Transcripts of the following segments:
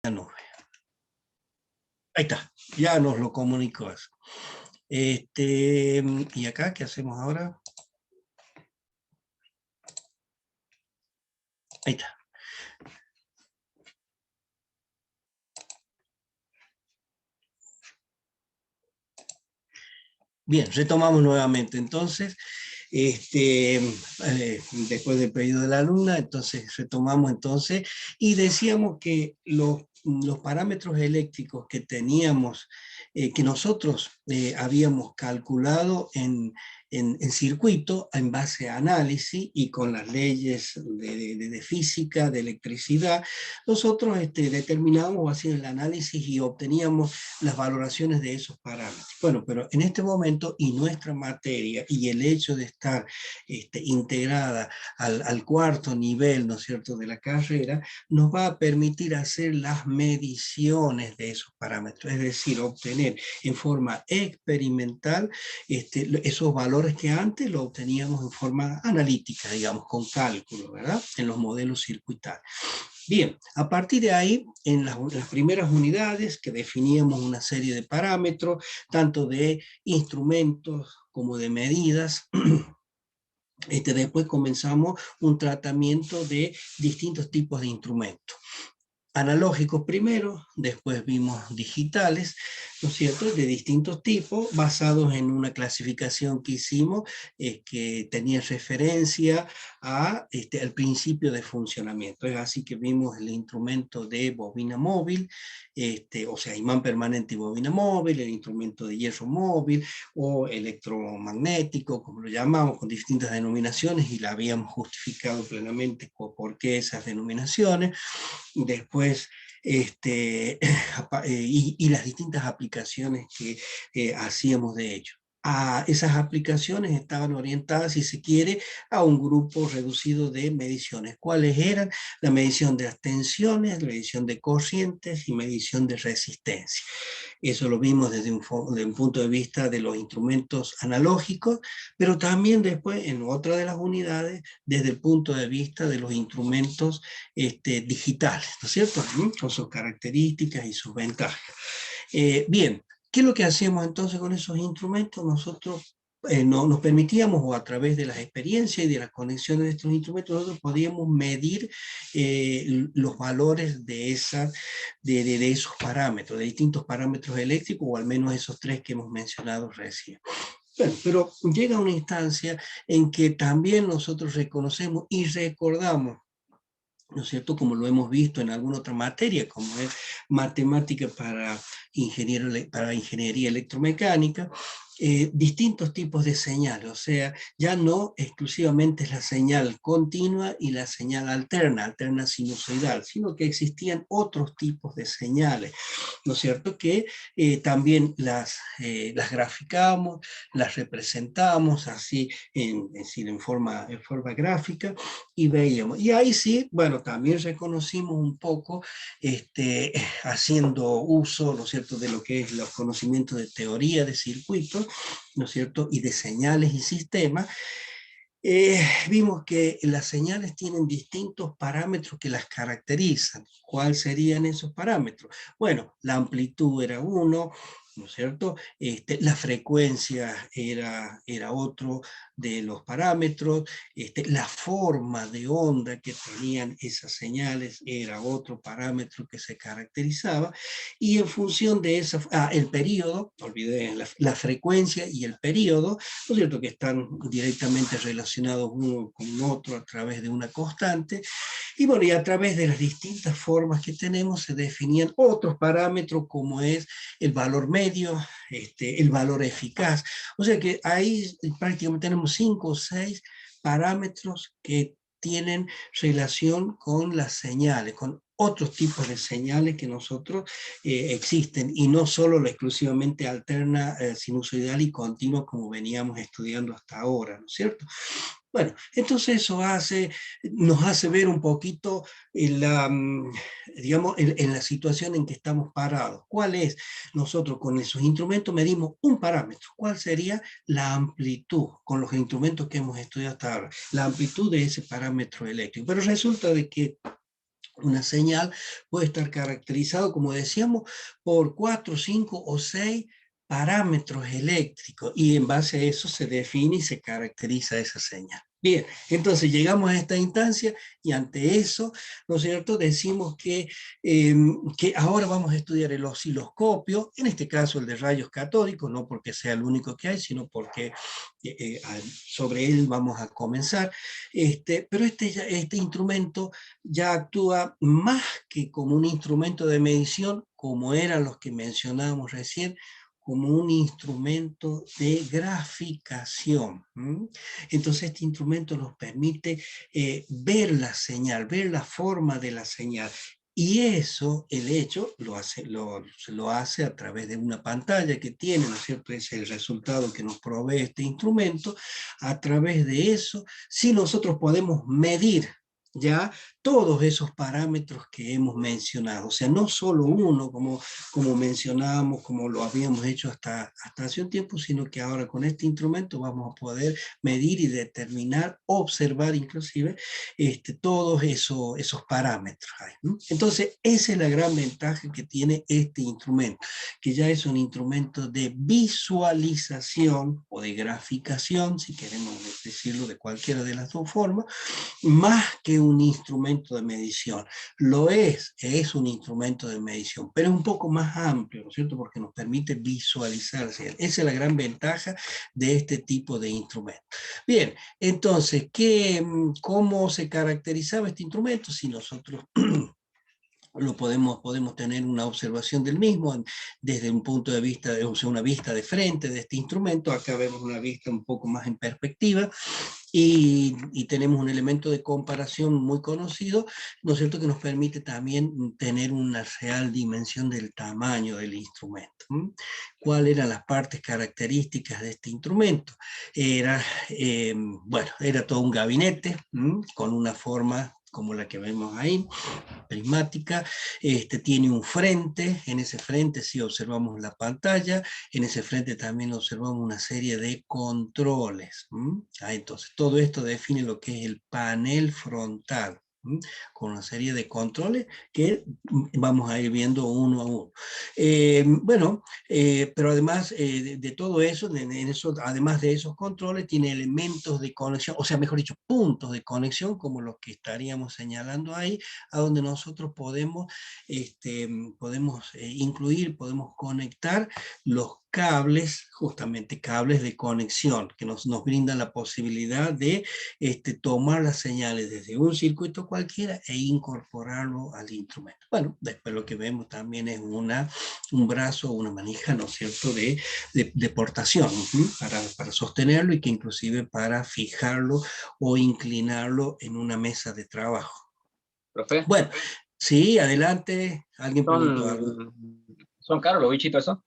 nube. Ahí está, ya nos lo comunicó eso. ¿Y acá qué hacemos ahora? Ahí está. Bien, retomamos nuevamente entonces. Después del pedido de la alumna, entonces retomamos entonces y decíamos que los parámetros eléctricos que teníamos, que nosotros habíamos calculado en circuito en base a análisis y con las leyes de física, de electricidad, nosotros determinábamos así el análisis y obteníamos las valoraciones de esos parámetros. Bueno, pero en este momento y nuestra materia y el hecho de estar integrada al cuarto nivel, ¿no es cierto?, de la carrera, nos va a permitir hacer las mediciones de esos parámetros, es decir, obtener en forma experimental esos valores que antes lo obteníamos en forma analítica, digamos, con cálculo, ¿verdad?, en los modelos circuitales. Bien, a partir de ahí, en las primeras unidades que definíamos una serie de parámetros, tanto de instrumentos como de medidas, después comenzamos un tratamiento de distintos tipos de instrumentos. Analógicos primero, después vimos digitales, ¿no es cierto?, de distintos tipos, basados en una clasificación que hicimos, que tenía referencia al principio de funcionamiento. Es así que vimos el instrumento de bobina móvil, o sea, imán permanente y bobina móvil, el instrumento de hierro móvil, o electromagnético, como lo llamamos, con distintas denominaciones, y la habíamos justificado plenamente por qué esas denominaciones. Después, y las distintas aplicaciones que hacíamos de ello. Esas aplicaciones estaban orientadas, si se quiere, a un grupo reducido de mediciones. ¿Cuáles eran? La medición de las tensiones, la medición de corrientes y medición de resistencia. Eso lo vimos desde un punto de vista de los instrumentos analógicos, pero también después en otra de las unidades desde el punto de vista de los instrumentos digitales, ¿no es cierto?, con sus características y sus ventajas. Bien, ¿qué es lo que hacíamos entonces con esos instrumentos? Nosotros nos permitíamos, o a través de las experiencias y de las conexiones de estos instrumentos, nosotros podíamos medir los valores de esos parámetros, de distintos parámetros eléctricos, o al menos esos tres que hemos mencionado recién. Bueno, pero llega una instancia en que también nosotros reconocemos y recordamos, ¿no es cierto?, como lo hemos visto en alguna otra materia, como es matemática para ingeniería electromecánica, distintos tipos de señales, o sea, ya no exclusivamente es la señal continua y la señal alterna sinusoidal, sino que existían otros tipos de señales, ¿no es cierto?, que también las graficamos, las representamos así en forma gráfica, y veíamos. Y ahí sí, bueno, también reconocimos un poco, haciendo uso, ¿no es cierto?, de lo que es los conocimientos de teoría de circuitos, ¿no es cierto?, y de señales y sistemas. Vimos que las señales tienen distintos parámetros que las caracterizan. ¿Cuáles serían esos parámetros? Bueno, la amplitud era uno, ¿no es cierto? La frecuencia era otro de los parámetros, la forma de onda que tenían esas señales era otro parámetro que se caracterizaba, y en función de esa, el periodo, olvidé, la frecuencia y el periodo, ¿no es cierto?, que están directamente relacionados uno con otro a través de una constante, y bueno, y a través de las distintas formas que tenemos se definían otros parámetros, como es el valor medio, el valor eficaz. O sea que ahí prácticamente tenemos 5 o 6 parámetros que tienen relación con las señales, con otros tipos de señales que nosotros existen, y no solo la exclusivamente alterna, sinusoidal y continua como veníamos estudiando hasta ahora, ¿no es cierto? Bueno, entonces eso nos hace ver un poquito digamos, en la situación en que estamos parados. ¿Cuál es? Nosotros con esos instrumentos medimos un parámetro. ¿Cuál sería? La amplitud, con los instrumentos que hemos estudiado hasta ahora. La amplitud de ese parámetro eléctrico. Pero resulta de que Una señal puede estar caracterizado, como decíamos, por 4, 5 o 6 parámetros eléctricos, y en base a eso se define y se caracteriza esa señal. Bien, entonces llegamos a esta instancia y ante eso, ¿no es cierto?, decimos que ahora vamos a estudiar el osciloscopio, en este caso el de rayos catódicos, no porque sea el único que hay, sino porque sobre él vamos a comenzar. Pero este instrumento ya actúa más que como un instrumento de medición, como eran los que mencionábamos recién, como un instrumento de graficación. Entonces este instrumento nos permite ver la señal, ver la forma de la señal. Y eso, el hecho, lo hace a través de una pantalla que tiene, ¿no es cierto? Es el resultado que nos provee este instrumento. A través de eso, si nosotros podemos medir ya todos esos parámetros que hemos mencionado, o sea, no solo uno, como mencionábamos, como lo habíamos hecho hasta hace un tiempo, sino que ahora con este instrumento vamos a poder medir y determinar, observar inclusive todos esos parámetros. ¿No? Entonces, esa es la gran ventaja que tiene este instrumento, que ya es un instrumento de visualización o de graficación, si queremos decirlo de cualquiera de las dos formas, más que un instrumento de medición. Lo es un instrumento de medición, pero es un poco más amplio, ¿no es cierto? Porque nos permite visualizar. Esa es la gran ventaja de este tipo de instrumento. Bien, entonces, ¿cómo se caracterizaba este instrumento? Si nosotros podemos tener una observación del mismo desde un punto de vista, o sea, una vista de frente de este instrumento. Acá vemos una vista un poco más en perspectiva, y tenemos un elemento de comparación muy conocido, ¿no es cierto?, que nos permite también tener una real dimensión del tamaño del instrumento. ¿Cuáles eran las partes características de este instrumento? Bueno, era todo un gabinete con una forma como la que vemos ahí, prismática. Tiene un frente, en ese frente sí observamos la pantalla, en ese frente también observamos una serie de controles. Entonces todo esto define lo que es el panel frontal, con una serie de controles que vamos a ir viendo uno a uno. Bueno, pero además de todo eso, además de esos controles, tiene elementos de conexión, o sea, mejor dicho, puntos de conexión, como los que estaríamos señalando ahí, a donde nosotros podemos incluir, podemos conectar los cables, justamente cables de conexión, que nos brindan la posibilidad de tomar las señales desde un circuito cualquiera e incorporarlo al instrumento. Bueno, después lo que vemos también es un brazo o una manija, ¿no es cierto?, de portación, para sostenerlo, y que inclusive para fijarlo o inclinarlo en una mesa de trabajo. Profe, Bueno, sí, adelante. Alguien preguntó algo. son caros los bichitos eso.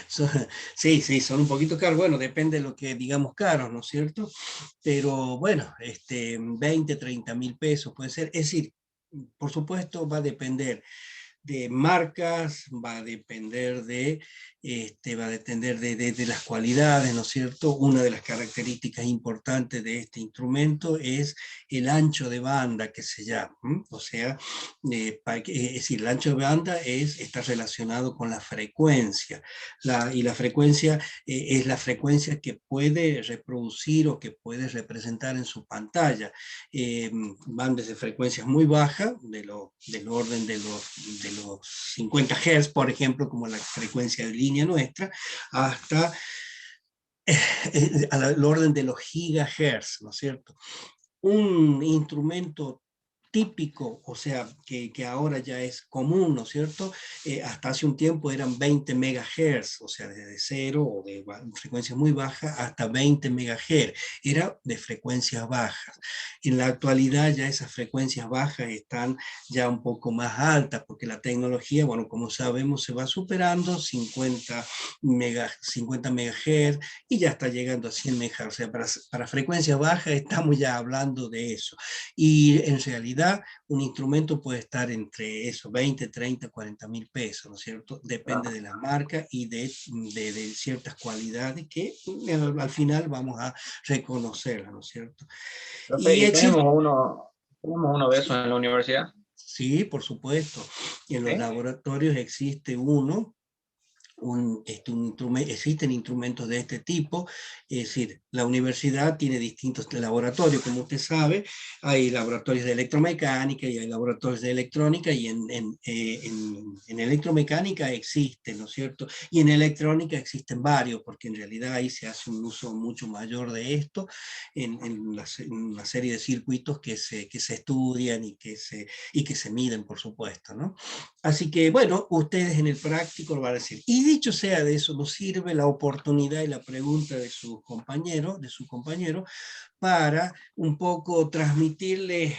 Son- sí, sí, son un poquito caros. Bueno, depende de lo que digamos caros, ¿no es cierto? Pero bueno, 20, 30 mil pesos puede ser. Es decir, por supuesto va a depender de marcas, va a depender de las cualidades, ¿no es cierto? Una de las características importantes de este instrumento es el ancho de banda, que se llama. O sea, es decir, el ancho de banda está relacionado con la frecuencia, y la frecuencia es la frecuencia que puede reproducir o que puede representar en su pantalla. Van desde frecuencias muy bajas, del orden de los 50 Hz, por ejemplo, como la frecuencia de línea nuestra, hasta al orden de los gigahertz, ¿no es cierto? Un instrumento típico, o sea, que ahora ya es común, ¿no es cierto? Hasta hace un tiempo eran 20 megahertz, o sea, desde cero o de frecuencia muy baja hasta 20 megahertz, era de frecuencias bajas. En la actualidad ya esas frecuencias bajas están ya un poco más altas, porque la tecnología, bueno, como sabemos, se va superando 50 megahertz, y ya está llegando a 100 megahertz. O sea, para frecuencias bajas estamos ya hablando de eso. Y en realidad un instrumento puede estar entre esos 20, 30, 40 mil pesos, ¿no es cierto? Depende de la marca y de ciertas cualidades que al final vamos a reconocerlas, ¿no es cierto? Profe, Y y existe... tenemos uno, ¿Tenemos uno de esos en la universidad? Sí, por supuesto. En los ¿Sí? laboratorios existe uno. Existen instrumentos de este tipo, es decir, la universidad tiene distintos laboratorios, como usted sabe, hay laboratorios de electromecánica y hay laboratorios de electrónica, y en electromecánica existen, ¿no es cierto? Y en electrónica existen varios, porque en realidad ahí se hace un uso mucho mayor de esto, en una serie de circuitos que se estudian y que se miden, por supuesto, ¿no? Así que, bueno, ustedes en el práctico lo van a decir. Y dicho sea de eso, nos sirve la oportunidad y la pregunta de su compañero, para un poco transmitirle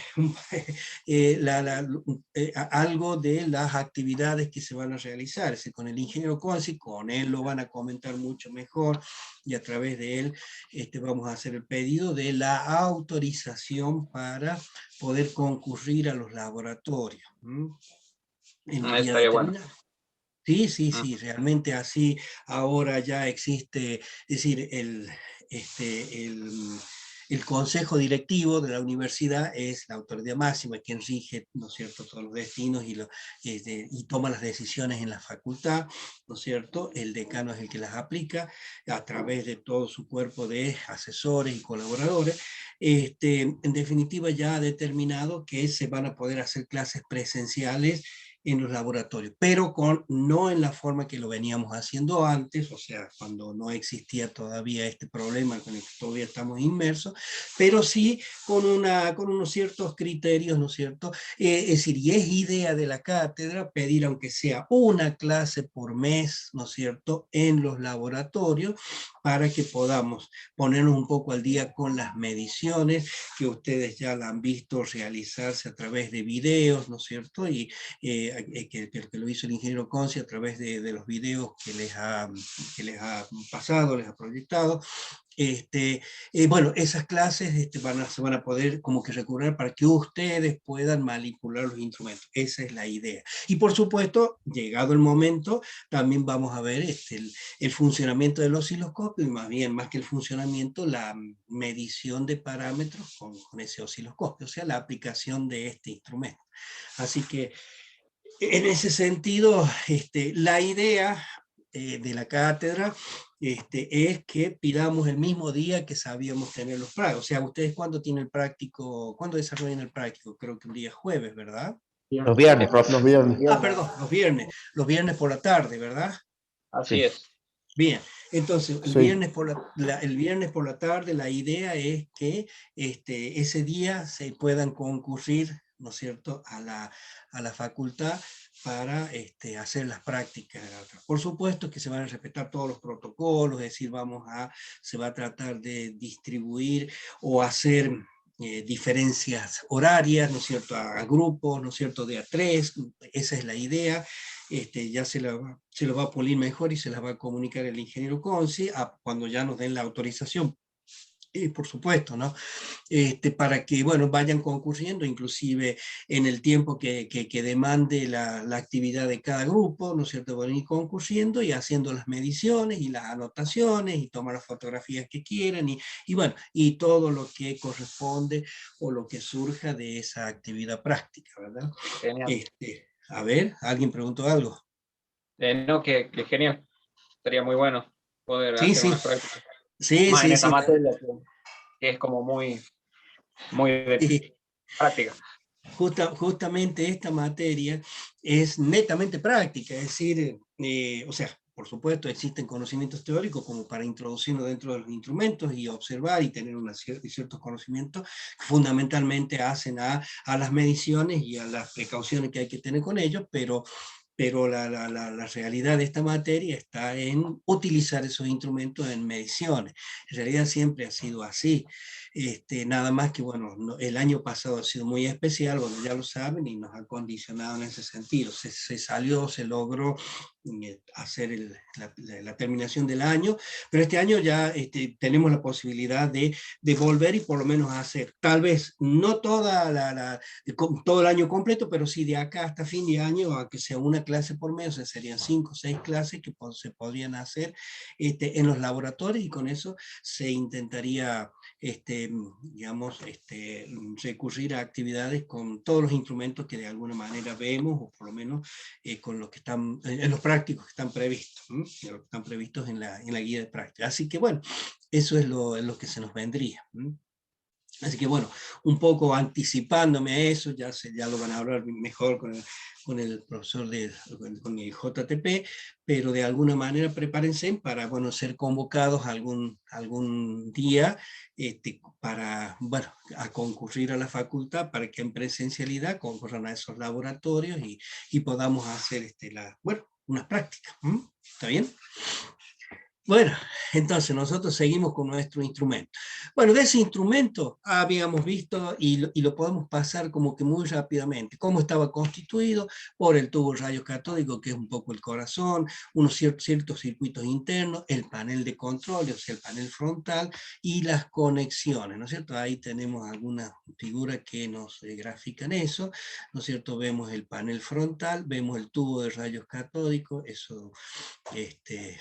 algo de las actividades que se van a realizar. Es decir, con el ingeniero Consi, con él lo van a comentar mucho mejor, y a través de él vamos a hacer el pedido de la autorización para poder concurrir a los laboratorios. En un día Estaría bueno. determinado. Sí, sí, Mm. sí, realmente así ahora ya existe, es decir, el consejo directivo de la universidad es la autoridad máxima, quien rige, ¿no es cierto?, todos los destinos y toma las decisiones en la facultad, ¿no es cierto? El decano es el que las aplica a través de todo su cuerpo de asesores y colaboradores. En definitiva, ya ha determinado que se van a poder hacer clases presenciales en los laboratorios, pero no en la forma que lo veníamos haciendo antes, o sea, cuando no existía todavía este problema con el que todavía estamos inmersos, pero sí con unos ciertos criterios, ¿no es cierto? Es decir, y es idea de la cátedra pedir, aunque sea una clase por mes, ¿no es cierto?, en los laboratorios, para que podamos ponernos un poco al día con las mediciones, que ustedes ya la han visto realizarse a través de videos, ¿no es cierto? Y que lo hizo el ingeniero Conci a través de los videos que les ha pasado, les ha proyectado. Bueno, esas clases se van a poder como que recurrir para que ustedes puedan manipular los instrumentos. Esa es la idea. Y por supuesto, llegado el momento, también vamos a ver el funcionamiento del osciloscopio, y más bien, más que el funcionamiento, la medición de parámetros con ese osciloscopio, o sea, la aplicación de este instrumento. Así que en ese sentido, la idea de la cátedra es que pidamos el mismo día que sabíamos tener los prácticos. O sea, ¿ustedes cuándo tienen el práctico? ¿Cuándo desarrollan el práctico? Creo que un día jueves, ¿verdad? Los viernes, profe. Los viernes. Ah, perdón, los viernes por la tarde, ¿verdad? Así Sí. es. Bien, entonces el Sí. viernes el viernes por la tarde la idea es que ese día se puedan concurrir, ¿no es cierto?, a la facultad para hacer las prácticas. Por supuesto que se van a respetar todos los protocolos, es decir, se va a tratar de distribuir o hacer diferencias horarias, ¿no es cierto?, a grupos, ¿no es cierto?, de a tres. Esa es la idea. Ya se lo va a pulir mejor y se las va a comunicar el ingeniero Conci cuando ya nos den la autorización. Por supuesto, ¿no? Para que, bueno, vayan concurriendo, inclusive en el tiempo que demande la actividad de cada grupo, ¿no es cierto? Van a ir concurriendo y haciendo las mediciones y las anotaciones y tomar las fotografías que quieran y bueno, y todo lo que corresponde o lo que surja de esa actividad práctica, ¿verdad? Genial. A ver, ¿alguien preguntó algo? No, que genial. Sería muy bueno poder Sí, hacer sí, unas prácticas. sí, Más en sí, esta sí. materia que es como muy de Y práctica. justamente esta materia es netamente práctica, es decir, o sea, por supuesto existen conocimientos teóricos como para introducirnos dentro de los instrumentos y observar y tener ciertos conocimientos que fundamentalmente hacen a las mediciones y a las precauciones que hay que tener con ellos, pero la realidad de esta materia está en utilizar esos instrumentos en mediciones. En realidad siempre ha sido así. Nada más que, bueno, el año pasado ha sido muy especial, bueno, ya lo saben, y nos ha condicionado en ese sentido. Se logró hacer la terminación del año, pero este año ya tenemos la posibilidad de volver y por lo menos hacer, tal vez no todo el año completo, pero sí de acá hasta fin de año, aunque sea una clase por mes, o sea, serían 5 o 6 clases que se podrían hacer en los laboratorios, y con eso se intentaría, digamos, recurrir a actividades con todos los instrumentos que de alguna manera vemos, o por lo menos con los que están, en los prácticos que están previstos, los que están previstos en la guía de práctica. Así que bueno, eso es lo que se nos vendría. Así que bueno, un poco anticipándome a eso, ya lo van a hablar mejor con el profesor con el JTP, pero de alguna manera prepárense para, bueno, ser convocados algún día para, bueno, a concurrir a la facultad, para que en presencialidad concurran a esos laboratorios y podamos hacer bueno, unas prácticas. ¿Está bien? Bueno, entonces nosotros seguimos con nuestro instrumento. Bueno, de ese instrumento habíamos visto y lo podemos pasar como que muy rápidamente, cómo estaba constituido por el tubo rayos catódicos, que es un poco el corazón, unos ciertos circuitos internos, el panel de control, o sea, el panel frontal, y las conexiones, ¿no es cierto? Ahí tenemos algunas figuras que nos grafican eso, ¿no es cierto? Vemos el panel frontal, vemos el tubo de rayos catódicos, eso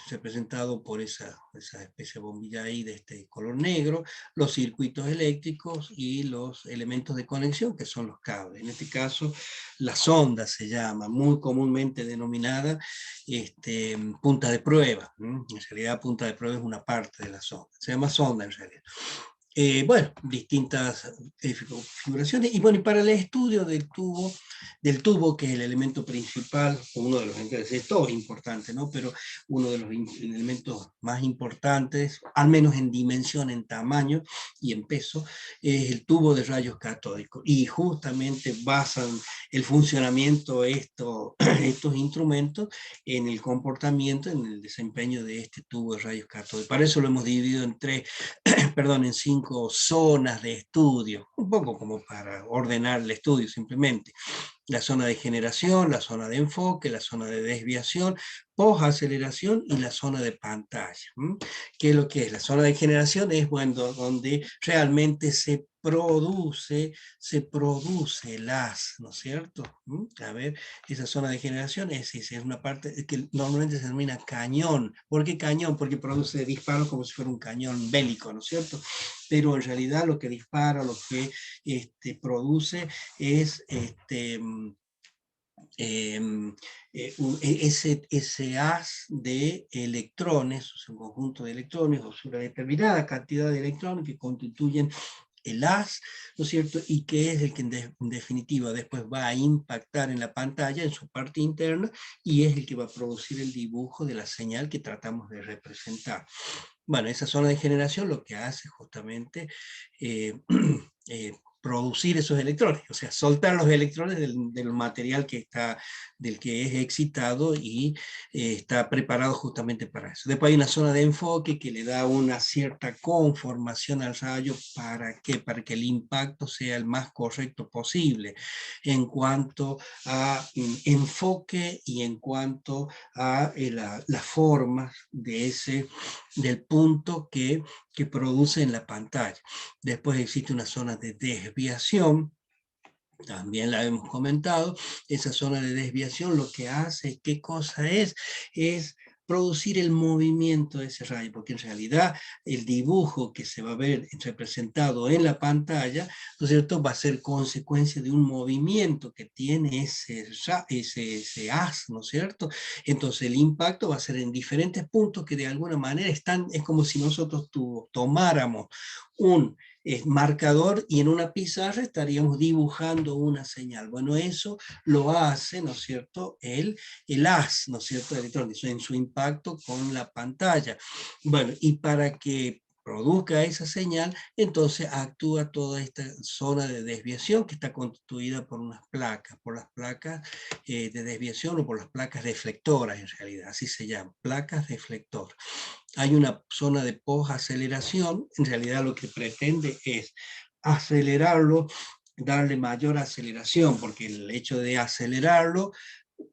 representado por esa especie de bombilla ahí de este color negro, los circuitos eléctricos y los elementos de conexión, que son los cables. En este caso, la sonda se llama, muy comúnmente denominada punta de prueba. En realidad, punta de prueba es una parte de la sonda. Se llama sonda en realidad. Bueno, distintas configuraciones. Y bueno, y para el estudio del tubo, que es el elemento principal, uno de los elementos, todo es importante, ¿no? Pero uno de los elementos más importantes, al menos en dimensión, en tamaño y en peso, es el tubo de rayos catódicos. Y justamente basan el funcionamiento de estos instrumentos en el comportamiento, en el desempeño de este tubo de rayos catódicos. Para eso lo hemos dividido en 5 zonas de estudio, un poco como para ordenar el estudio simplemente. La zona de generación, la zona de enfoque, la zona de desviación, post-aceleración y la zona de pantalla. ¿Qué es lo que es? La zona de generación es, bueno, donde realmente se produce el haz, ¿no es cierto? A ver, esa zona de generación es una parte que normalmente se denomina cañón. ¿Por qué cañón? Porque produce disparos como si fuera un cañón bélico, ¿no es cierto? Pero en realidad lo que dispara, lo que produce es ese haz de electrones, o sea, un conjunto de electrones, o sea, una determinada cantidad de electrones que constituyen el haz, ¿no es cierto? Y que es el que en definitiva después va a impactar en la pantalla, en su parte interna, y es el que va a producir el dibujo de la señal que tratamos de representar. Bueno, esa zona de generación lo que hace justamente producir esos electrones, o sea, soltar los electrones del material del que es excitado y está preparado justamente para eso. Después hay una zona de enfoque que le da una cierta conformación al rayo. ¿Para qué? Para que el impacto sea el más correcto posible en cuanto a enfoque y en cuanto a las formas del punto que produce en la pantalla. Después existe una zona de desviación, también la hemos comentado. Esa zona de desviación lo que hace, ¿qué cosa es? Es producir el movimiento de ese rayo, porque en realidad el dibujo que se va a ver representado en la pantalla, ¿no es cierto?, va a ser consecuencia de un movimiento que tiene ese haz, ¿no es cierto? Entonces el impacto va a ser en diferentes puntos que de alguna manera es como si nosotros tomáramos un marcador y en una pizarra estaríamos dibujando una señal. Bueno, eso lo hace, ¿no es cierto?, el haz, ¿no es cierto?, electrónico, en su impacto con la pantalla. Bueno, y para que produzca esa señal, entonces actúa toda esta zona de desviación que está constituida por por las placas de desviación, o por las placas deflectoras en realidad, así se llaman, placas deflectoras. Hay una zona de post-aceleración, en realidad lo que pretende es acelerarlo, darle mayor aceleración, porque el hecho de acelerarlo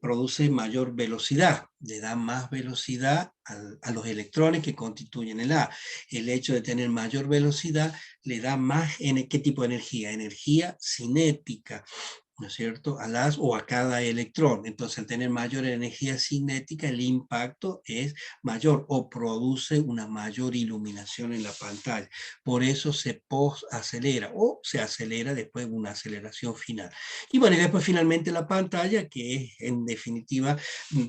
produce mayor velocidad, le da más velocidad a los electrones que constituyen el A. El hecho de tener mayor velocidad le da más, ¿qué tipo de energía? Energía cinética, ¿no es cierto?, a las o a cada electrón. Entonces, al tener mayor energía cinética, el impacto es mayor o produce una mayor iluminación en la pantalla. Por eso se post-acelera o se acelera después de una aceleración final. Y bueno, y después finalmente la pantalla, que es en definitiva,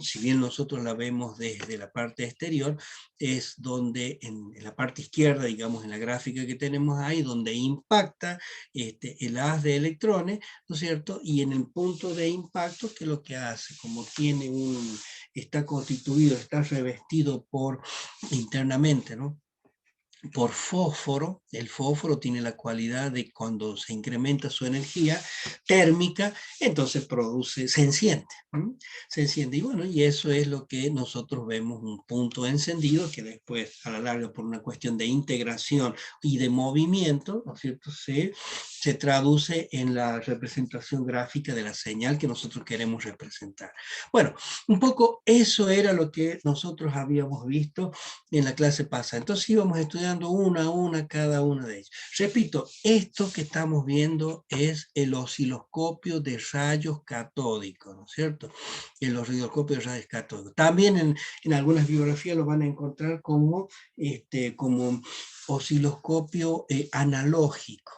si bien nosotros la vemos desde la parte exterior, es donde en la parte izquierda, digamos en la gráfica que tenemos ahí, donde impacta el haz de electrones, ¿no es cierto? Y en el punto de impacto, ¿qué es lo que hace? Como tiene está constituido, está revestido por internamente, ¿no?, por fósforo. El fósforo tiene la cualidad de, cuando se incrementa su energía térmica, entonces se enciende. Se enciende, y bueno, y eso es lo que nosotros vemos, un punto encendido, que después a la larga, por una cuestión de integración y de movimiento, ¿no es cierto?, se traduce en la representación gráfica de la señal que nosotros queremos representar. Bueno, un poco eso era lo que nosotros habíamos visto en la clase pasada. Entonces íbamos estudiando una a una cada una de ellas. Repito, esto que estamos viendo es el osciloscopio de rayos catódicos, ¿no es cierto? El osciloscopio de rayos catódicos. También en algunas bibliografías lo van a encontrar como osciloscopio analógico.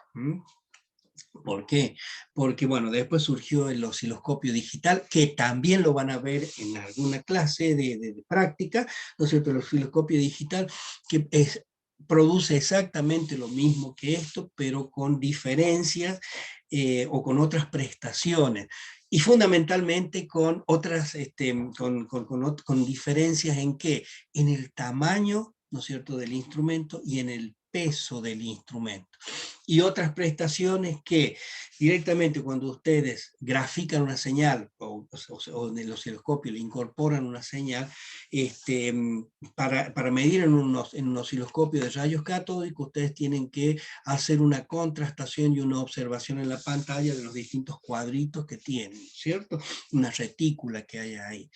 ¿Por qué? Porque, bueno, después surgió el osciloscopio digital, que también lo van a ver en alguna clase de práctica, ¿no es cierto? El osciloscopio digital, que produce exactamente lo mismo que esto, pero con diferencias o con otras prestaciones. Y fundamentalmente con otras, con diferencias en qué, en el tamaño, ¿no es cierto?, del instrumento y en el peso del instrumento. Y otras prestaciones que directamente, cuando ustedes grafican una señal o en el osciloscopio le incorporan una señal, para medir en un osciloscopio de rayos catódicos, ustedes tienen que hacer una contrastación y una observación en la pantalla de los distintos cuadritos que tienen, ¿cierto? Una retícula que hay ahí.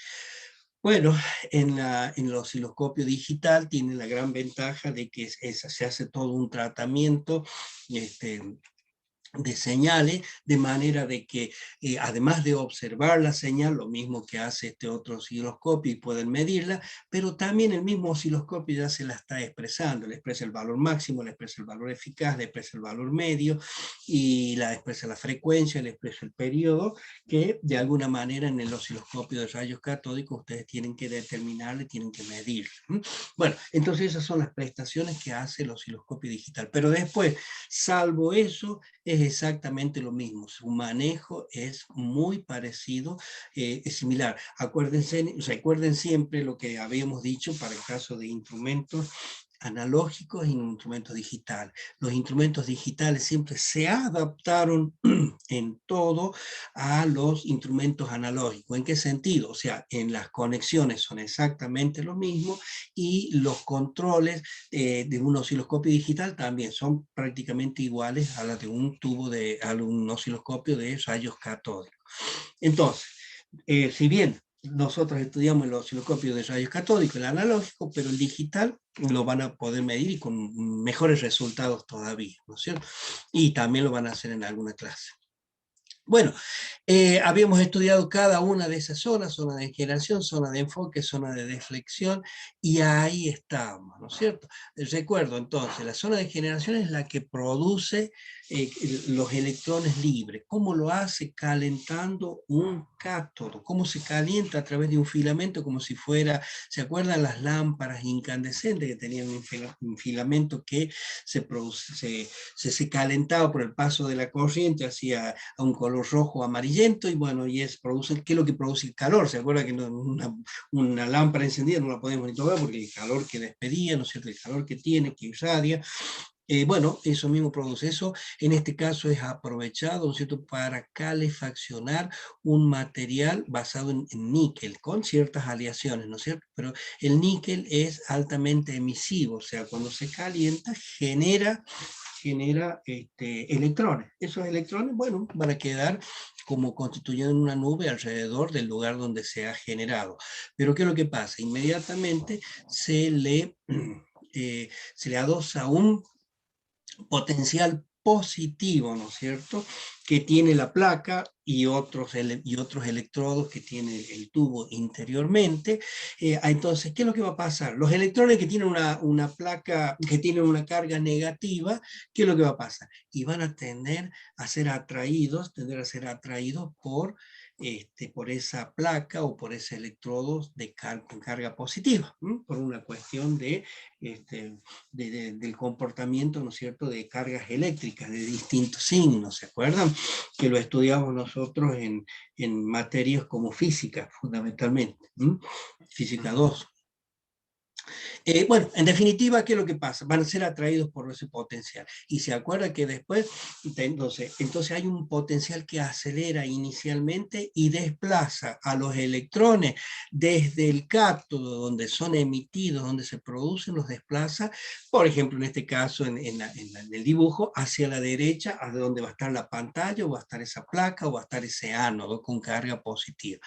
Bueno, en el osciloscopio digital tiene la gran ventaja de que se hace todo un tratamiento de señales, de manera de que además de observar la señal, lo mismo que hace este otro osciloscopio y pueden medirla, pero también el mismo osciloscopio ya se la está expresando, le expresa el valor máximo, le expresa el valor eficaz, le expresa el valor medio, y la expresa la frecuencia, le expresa el periodo, que de alguna manera en el osciloscopio de rayos catódicos ustedes tienen que determinarle, tienen que medir. Bueno, entonces esas son las prestaciones que hace el osciloscopio digital, pero después, salvo eso, es exactamente lo mismo. Su manejo es muy parecido, es similar. Recuerden siempre lo que habíamos dicho para el caso de instrumentos analógicos y instrumentos digitales. Los instrumentos digitales siempre se adaptaron en todo a los instrumentos analógicos. ¿En qué sentido? O sea, en las conexiones son exactamente lo mismo, y los controles de un osciloscopio digital también son prácticamente iguales a las de a un osciloscopio de rayos catódicos. Entonces, si bien nosotros estudiamos el osciloscopio de rayos catódicos, el analógico, pero el digital lo van a poder medir y con mejores resultados todavía, ¿no es cierto? Y también lo van a hacer en alguna clase. Bueno, habíamos estudiado cada una de esas zonas, zona de generación, zona de enfoque, zona de deflexión, y ahí estábamos, ¿no es cierto? Recuerdo entonces, la zona de generación es la que produce los electrones libres. ¿Cómo lo hace? Calentando un cátodo. ¿Cómo se calienta? A través de un filamento, como si fuera, ¿se acuerdan las lámparas incandescentes que tenían un filamento que se calentaba por el paso de la corriente hacia a un color rojo amarillento, y bueno, ¿qué es lo que produce el calor? ¿Se acuerda que una lámpara encendida no la podemos ni tocar porque el calor que despedía, ¿no es cierto?, el calor que tiene, que irradia, bueno, eso mismo produce eso. En este caso es aprovechado, ¿no es cierto?, para calefaccionar un material basado en níquel, con ciertas aleaciones, ¿no es cierto? Pero el níquel es altamente emisivo, o sea, cuando se calienta genera genera electrones. Esos electrones, bueno, van a quedar como constituyendo una nube alrededor del lugar donde se ha generado. Pero ¿qué es lo que pasa? Inmediatamente se le adosa un potencial positivo, ¿no es cierto?, que tiene la placa y otros electrodos que tiene el tubo interiormente. Entonces, ¿qué es lo que va a pasar? Los electrones que tienen una placa, que tienen una carga negativa, ¿qué es lo que va a pasar? Y van a tender a ser atraídos por esa placa o por ese electrodo con carga positiva, ¿m? Por una cuestión del comportamiento, ¿no es cierto?, de cargas eléctricas de distintos signos, ¿se acuerdan? Que lo estudiamos nosotros en materias como física, fundamentalmente, ¿m? Física 2. Bueno, en definitiva, ¿qué es lo que pasa? Van a ser atraídos por ese potencial. Y se acuerda que después, entonces hay un potencial que acelera inicialmente y desplaza a los electrones desde el cátodo donde son emitidos, donde se producen, los desplaza, por ejemplo, en este caso, en el dibujo, hacia la derecha, a donde va a estar la pantalla, o va a estar esa placa, o va a estar ese ánodo con carga positiva.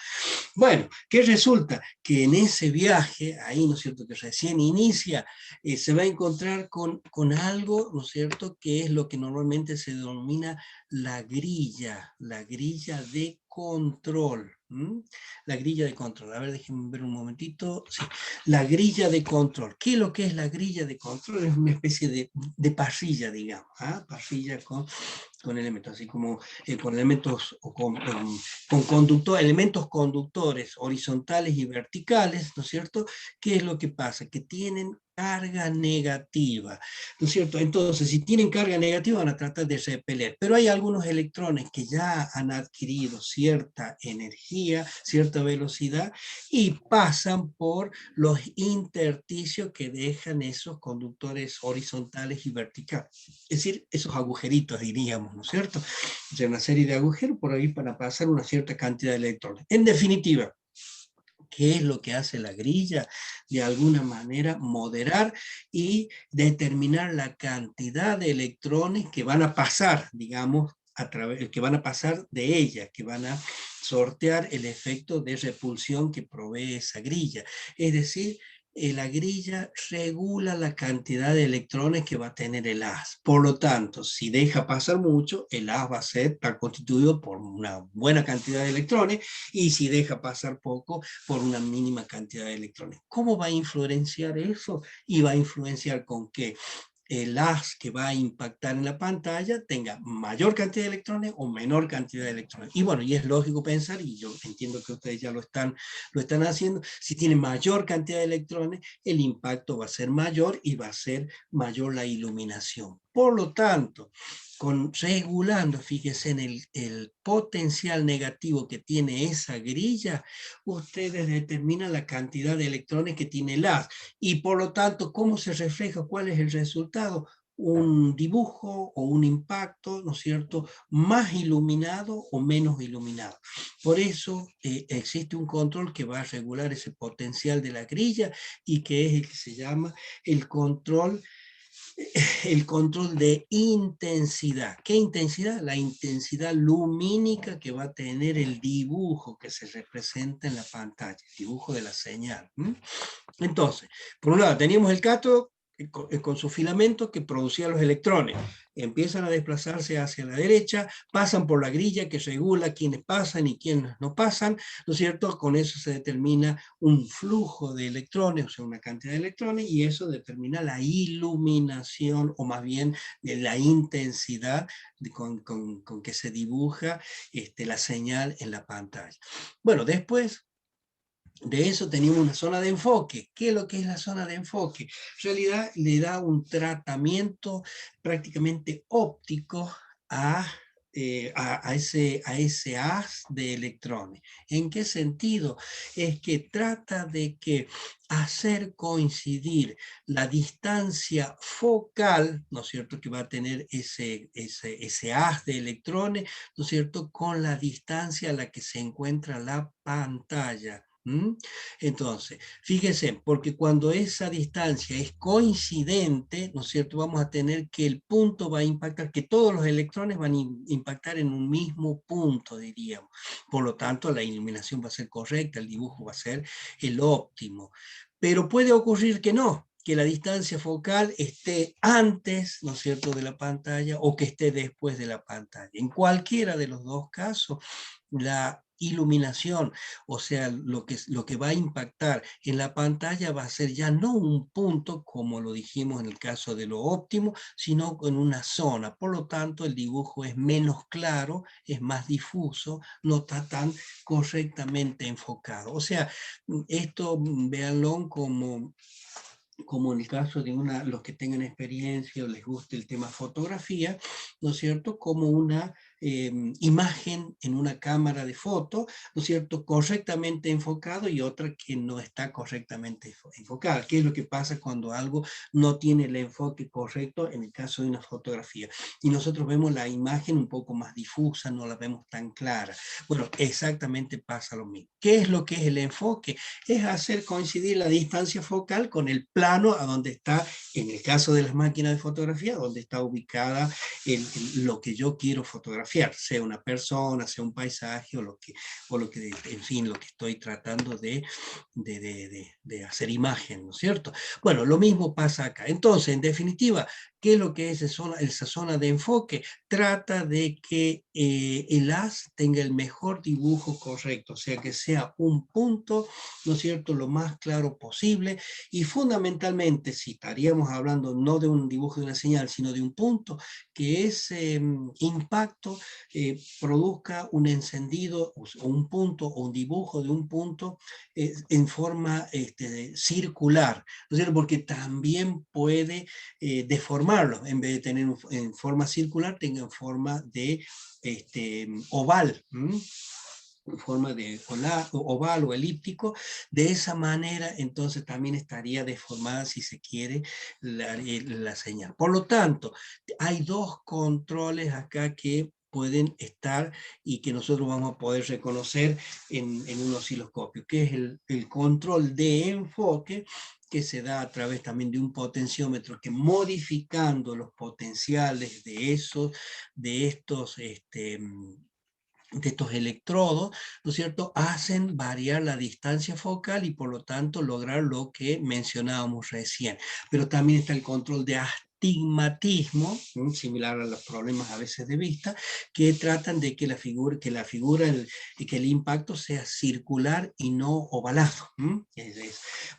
Bueno, ¿qué resulta? Que en ese viaje, ahí, ¿no es cierto?, que recién inicia, se va a encontrar con algo, ¿no es cierto?, que es lo que normalmente se denomina la grilla de control. ¿M? La grilla de control. A ver, déjenme ver un momentito. Sí, la grilla de control. ¿Qué es lo que es la grilla de control? Es una especie de parrilla, digamos. ¿Ah? Parrilla con elementos, así como con elementos o elementos conductores horizontales y verticales, ¿no es cierto? ¿Qué es lo que pasa? Que tienen carga negativa, ¿no es cierto? Entonces, si tienen carga negativa van a tratar de repeler, pero hay algunos electrones que ya han adquirido cierta energía, cierta velocidad, y pasan por los intersticios que dejan esos conductores horizontales y verticales, es decir, esos agujeritos, diríamos, ¿no es cierto? O sea, una serie de agujeros por ahí para pasar una cierta cantidad de electrones. En definitiva, ¿qué es lo que hace la grilla? De alguna manera moderar y determinar la cantidad de electrones que van a pasar, digamos, que van a pasar de ella, que van a sortear el efecto de repulsión que provee esa grilla. Es decir, la grilla regula la cantidad de electrones que va a tener el haz. Por lo tanto, si deja pasar mucho, el haz va a estar constituido por una buena cantidad de electrones, y si deja pasar poco, por una mínima cantidad de electrones. ¿Cómo va a influenciar eso? Y va a influenciar con que el haz que va a impactar en la pantalla tenga mayor cantidad de electrones o menor cantidad de electrones. Y bueno, y es lógico pensar, y yo entiendo que ustedes ya lo están haciendo, si tiene mayor cantidad de electrones, el impacto va a ser mayor y va a ser mayor la iluminación. Por lo tanto, regulando, fíjense, en el potencial negativo que tiene esa grilla, ustedes determinan la cantidad de electrones que tiene el haz. Y por lo tanto, ¿cómo se refleja? ¿Cuál es el resultado? Un dibujo o un impacto, ¿no es cierto?, más iluminado o menos iluminado. Por eso existe un control que va a regular ese potencial de la grilla, y que es el que se llama el control de intensidad. ¿Qué intensidad? La intensidad lumínica que va a tener el dibujo que se representa en la pantalla, el dibujo de la señal. Entonces, por un lado teníamos el cátodo con su filamento que producía los electrones, empiezan a desplazarse hacia la derecha, pasan por la grilla que regula quiénes pasan y quiénes no pasan, ¿no es cierto? Con eso se determina un flujo de electrones, o sea, una cantidad de electrones, y eso determina la iluminación, o más bien la intensidad con que se dibuja la señal en la pantalla. Bueno, después de eso teníamos una zona de enfoque. ¿Qué es lo que es la zona de enfoque? En realidad le da un tratamiento prácticamente óptico a ese haz de electrones. ¿En qué sentido? Es que trata de hacer coincidir la distancia focal, ¿no es cierto?, que va a tener ese haz de electrones, ¿no es cierto?, con la distancia a la que se encuentra la pantalla. ¿Mm? Entonces, fíjense, porque cuando esa distancia es coincidente, ¿no es cierto? Vamos a tener que el punto va a impactar, que todos los electrones van a impactar en un mismo punto, diríamos. Por lo tanto, la iluminación va a ser correcta, el dibujo va a ser el óptimo. Pero puede ocurrir que no, que la distancia focal esté antes, ¿no es cierto?, de la pantalla o que esté después de la pantalla. En cualquiera de los dos casos, la iluminación, o sea, lo que va a impactar en la pantalla va a ser ya no un punto, como lo dijimos en el caso de lo óptimo, sino en una zona. Por lo tanto, el dibujo es menos claro, es más difuso, no está tan correctamente enfocado. O sea, esto véanlo como en el caso de los que tengan experiencia o les guste el tema fotografía, ¿no es cierto? Como una imagen en una cámara de foto, ¿no es cierto? Correctamente enfocado y otra que no está correctamente enfocada. ¿Qué es lo que pasa cuando algo no tiene el enfoque correcto en el caso de una fotografía? Y nosotros vemos la imagen un poco más difusa, no la vemos tan clara. Bueno, exactamente pasa lo mismo. ¿Qué es lo que es el enfoque? Es hacer coincidir la distancia focal con el plano a donde está, en el caso de las máquinas de fotografía, donde está ubicada lo que yo quiero fotografiar, sea una persona, sea un paisaje o lo que en fin, lo que estoy tratando de hacer imagen, ¿no es cierto? Bueno, lo mismo pasa acá. Entonces, en definitiva, ¿qué es lo que es esa zona de enfoque? Trata de que el haz tenga el mejor dibujo correcto, o sea, que sea un punto, ¿no es cierto?, lo más claro posible, y fundamentalmente, si estaríamos hablando no de un dibujo de una señal, sino de un punto, que ese impacto produzca un encendido, o un punto, o un dibujo de un punto en forma circular, ¿no es cierto? Porque también puede deformarlo, en vez de tener en forma circular, tenga en forma de oval, en forma de oval o elíptico. De esa manera entonces también estaría deformada, si se quiere, la señal. Por lo tanto, hay dos controles acá que pueden estar y que nosotros vamos a poder reconocer en un osciloscopio, que es el control de enfoque, que se da a través también de un potenciómetro que, modificando los potenciales de estos electrodos, ¿no es cierto?, hacen variar la distancia focal y por lo tanto lograr lo que mencionábamos recién. Pero también está el control de astigmatismo, similar a los problemas a veces de vista, que tratan de que que el impacto sea circular y no ovalado.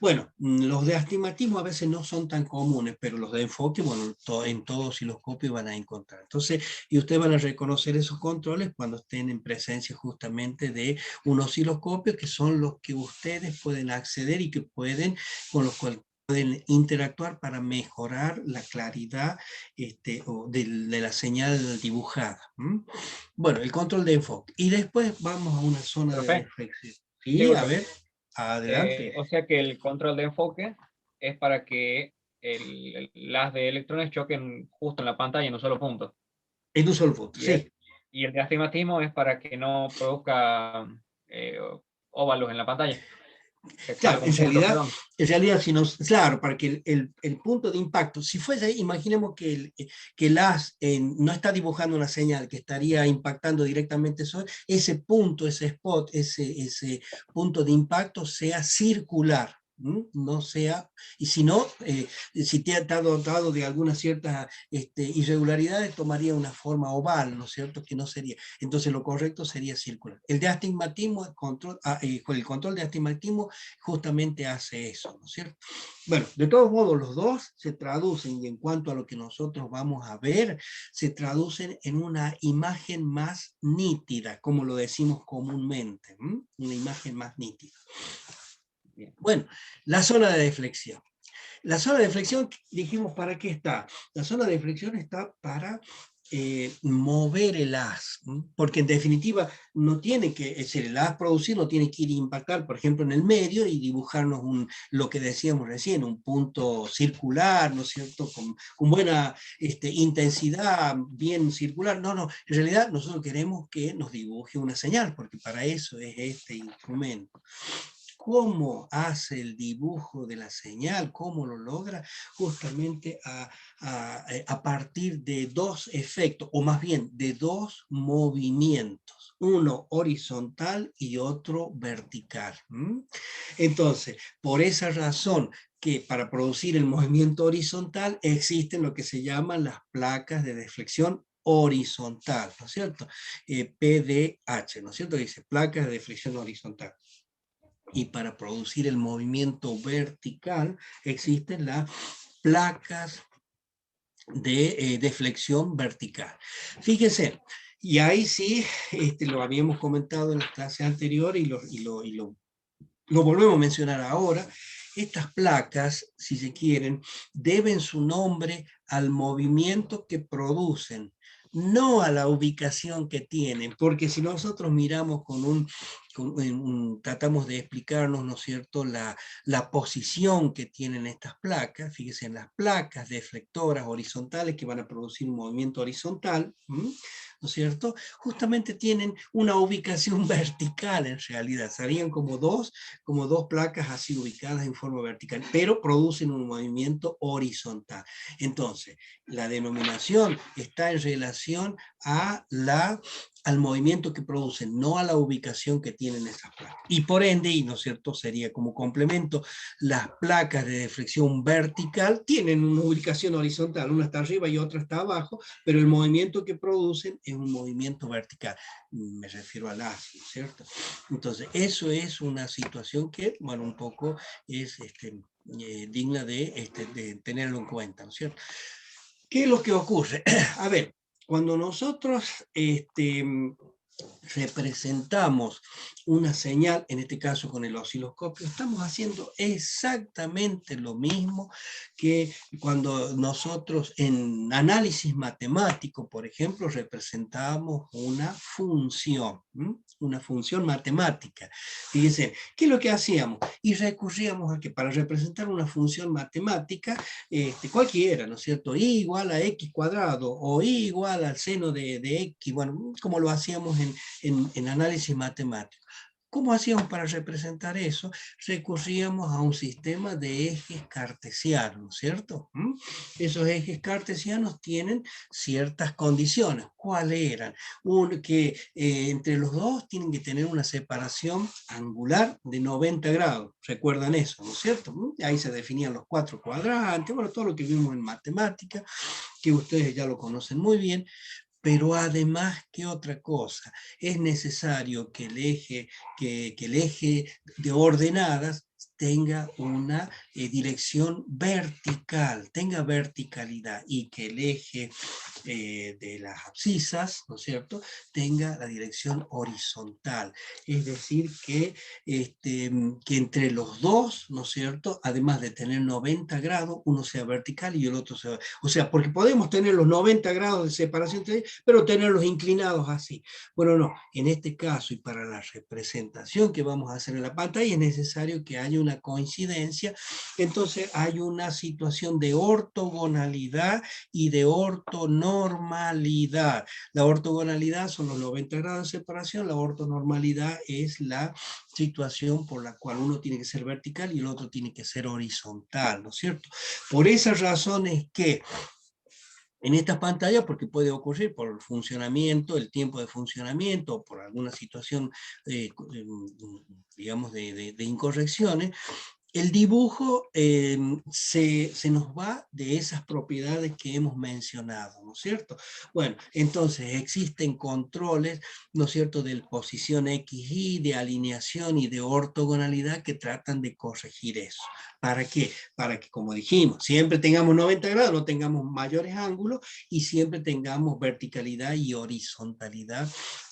Bueno, los de astigmatismo a veces no son tan comunes, pero los de enfoque, bueno, en todo osciloscopio van a encontrar. Entonces, y ustedes van a reconocer esos controles cuando estén en presencia justamente de un osciloscopio, que son los que ustedes pueden acceder y que con los cuales pueden interactuar para mejorar la claridad de la señal dibujada. Bueno, el control de enfoque. Y después vamos a una zona de Profe, reflexión. sí, Sí, a profe. ver, adelante. O sea que el control de enfoque es para que las de electrones choquen justo en la pantalla en un solo punto. En un solo punto, Y el, sí. y el de astigmatismo es para que no produzca eh, óvalos en la pantalla, que Claro, salga un punto redondo. si nos, claro, para que el punto de impacto, si fuese, imaginemos que el haz no está dibujando una señal que estaría impactando directamente sobre ese punto, ese spot, ese punto de impacto sea circular. No sea, y si no, si te ha dotado de algunas ciertas irregularidades, tomaría una forma oval, ¿no es cierto? Que no sería. Entonces lo correcto sería circular. El de astigmatismo, el control de astigmatismo justamente hace eso, ¿no es cierto? Bueno, de todos modos, los dos se traducen, y en cuanto a lo que nosotros vamos a ver, se traducen en una imagen más nítida, como lo decimos comúnmente, una imagen más nítida. Bien. Bueno, la zona de deflexión. La zona de deflexión, dijimos, ¿para qué está? La zona de deflexión está para mover el haz, porque en definitiva no tiene que, es decir, el haz producido no tiene que ir a impactar, por ejemplo, en el medio y dibujarnos lo que decíamos recién, un punto circular, ¿no es cierto?, con buena intensidad, bien circular. No, no, en realidad nosotros queremos que nos dibuje una señal, porque para eso es este instrumento. cómo hace el dibujo de la señal, cómo lo logra, justamente a partir de dos efectos, o más bien de dos movimientos, uno horizontal y otro vertical. Entonces, por esa razón, que para producir el movimiento horizontal existen lo que se llaman las placas de deflexión horizontal, ¿no es cierto? PDH, ¿no es cierto? Dice placas de deflexión horizontal. Y para producir el movimiento vertical existen las placas de deflexión vertical. Fíjense, y ahí sí, lo habíamos comentado en las clases anteriores lo volvemos a mencionar ahora. Estas placas, si se quieren, deben su nombre al movimiento que producen, no a la ubicación que tienen, porque si nosotros miramos tratamos de explicarnos, ¿no es cierto?, la posición que tienen estas placas. Fíjense, en las placas deflectoras horizontales que van a producir un movimiento horizontal, ¿no es cierto?, justamente tienen una ubicación vertical en realidad, serían como dos placas así ubicadas en forma vertical, pero producen un movimiento horizontal. Entonces, la denominación está en relación al movimiento que producen, no a la ubicación que tienen esas placas. Y por ende, y no es cierto, sería como complemento, las placas de deflexión vertical tienen una ubicación horizontal, una está arriba y otra está abajo, pero el movimiento que producen es un movimiento vertical. Me refiero al ASI, ¿cierto? Entonces, eso es una situación que, bueno, un poco es digna de tenerlo en cuenta, ¿no es cierto? ¿Qué es lo que ocurre? A ver, cuando nosotros representamos una señal, en este caso con el osciloscopio, estamos haciendo exactamente lo mismo que cuando nosotros en análisis matemático, por ejemplo, representamos una función matemática. Fíjense, ¿qué es lo que hacíamos? Y recurríamos a que para representar una función matemática, cualquiera, ¿no es cierto? Y igual a x cuadrado o y igual al seno de x, bueno, como lo hacíamos en análisis matemático. ¿Cómo hacíamos para representar eso? Recurríamos a un sistema de ejes cartesianos, ¿cierto? Esos ejes cartesianos tienen ciertas condiciones. ¿Cuáles eran? Que entre los dos tienen que tener una separación angular de 90 grados. ¿Recuerdan eso, no es cierto? Ahí se definían los cuatro cuadrantes, bueno, todo lo que vimos en matemática, que ustedes ya lo conocen muy bien. Pero además, ¿qué otra cosa? Es necesario que el eje de ordenadas tenga una dirección vertical, tenga verticalidad, y que el eje de las abscisas, ¿no es cierto?, tenga la dirección horizontal. Es decir, que entre los dos, ¿no es cierto?, además de tener 90 grados, uno sea vertical y el otro sea... O sea, porque podemos tener los 90 grados de separación, pero tenerlos inclinados así. Bueno, no, en este caso y para la representación que vamos a hacer en la pantalla es necesario que haya una coincidencia. Entonces hay una situación de ortogonalidad y de ortonormalidad. La ortogonalidad son los 90 grados de separación, la ortonormalidad es la situación por la cual uno tiene que ser vertical y el otro tiene que ser horizontal, ¿no es cierto? Por esas razones que en estas pantallas, porque puede ocurrir por el funcionamiento, el tiempo de funcionamiento, o por alguna situación, digamos, de incorrecciones, el dibujo se nos va de esas propiedades que hemos mencionado, ¿no es cierto? Bueno, entonces existen controles, ¿no es cierto?, de posición XY, de alineación y de ortogonalidad que tratan de corregir eso. ¿Para qué? Para que, como dijimos, siempre tengamos 90 grados, no tengamos mayores ángulos y siempre tengamos verticalidad y horizontalidad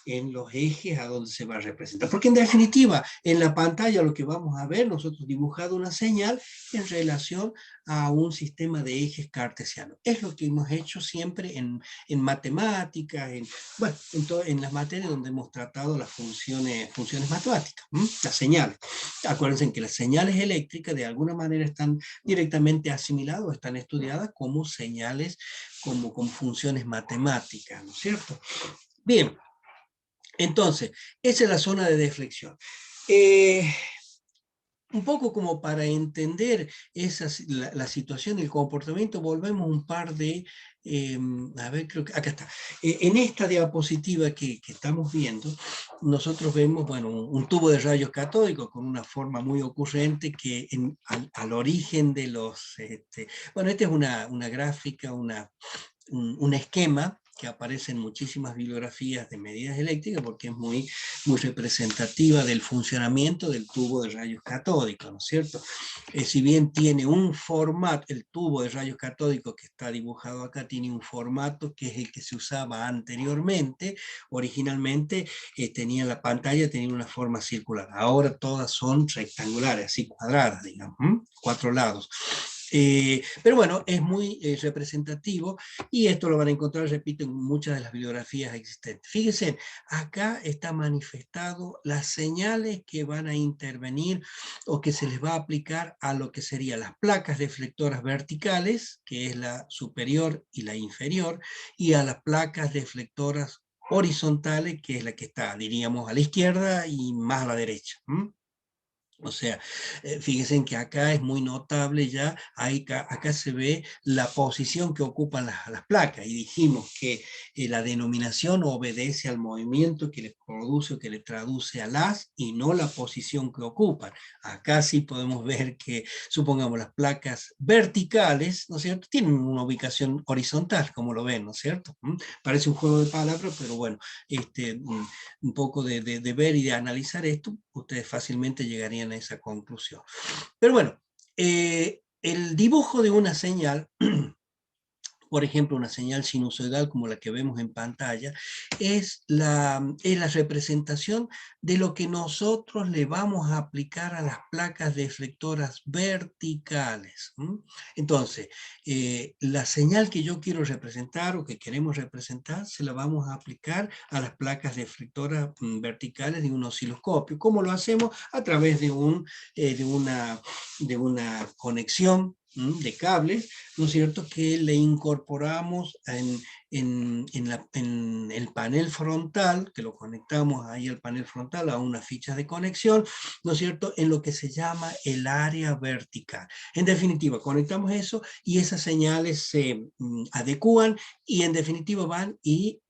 en los ejes a donde se va a representar. Porque en definitiva, en la pantalla lo que vamos a ver, nosotros dibujado una señal en relación a un sistema de ejes cartesianos. Es lo que hemos hecho siempre en matemáticas, bueno, en las materias donde hemos tratado las funciones matemáticas, las señales. Acuérdense que las señales eléctricas de alguna manera están directamente asimiladas o están estudiadas como señales, como funciones matemáticas, ¿no es cierto? Bien. Entonces, esa es la zona de deflexión. un poco como para entender la situación del comportamiento, volvemos un par de, a ver, creo que acá está. En esta diapositiva que estamos viendo, nosotros vemos, bueno, un tubo de rayos catódicos con una forma muy ocurrente que al origen de los, bueno, esta es una gráfica, un esquema que aparece en muchísimas bibliografías de medidas eléctricas porque es muy representativa del funcionamiento del tubo de rayos catódicos, ¿no es cierto? Si bien tiene un formato, el tubo de rayos catódicos que está dibujado acá tiene un formato que es el que se usaba anteriormente, originalmente tenía la pantalla, tenía una forma circular, ahora todas son rectangulares, así cuadradas, digamos, 4 lados. Pero bueno, es muy representativo y esto lo van a encontrar, repito, en muchas de las bibliografías existentes. Fíjense, acá está manifestado las señales que van a intervenir o que se les va a aplicar a lo que serían las placas deflectoras verticales, que es la superior y la inferior, y a las placas deflectoras horizontales, que es la que está, diríamos, a la izquierda y más a la derecha. O sea, fíjense que acá es muy notable ya, acá se ve la posición que ocupan las placas y dijimos que la denominación obedece al movimiento que le produce o que le traduce a las y no la posición que ocupan. Acá sí podemos ver que, supongamos, las placas verticales, ¿no es cierto?, tienen una ubicación horizontal, como lo ven, ¿no es cierto? Parece un juego de palabras, pero bueno, un poco de ver y de analizar esto, ustedes fácilmente llegarían a esa conclusión. Pero bueno, el dibujo de una señal, por ejemplo, una señal sinusoidal como la que vemos en pantalla, es la representación de lo que nosotros le vamos a aplicar a las placas deflectoras verticales. Entonces, la señal que yo quiero representar o que queremos representar, se la vamos a aplicar a las placas deflectoras verticales de un osciloscopio. ¿Cómo lo hacemos? A través de una conexión de cables, ¿no es cierto?, que le incorporamos en el panel frontal, que lo conectamos ahí al panel frontal a una ficha de conexión, ¿no es cierto?, en lo que se llama el área vertical. En definitiva, conectamos eso y esas señales se adecúan y en definitiva van y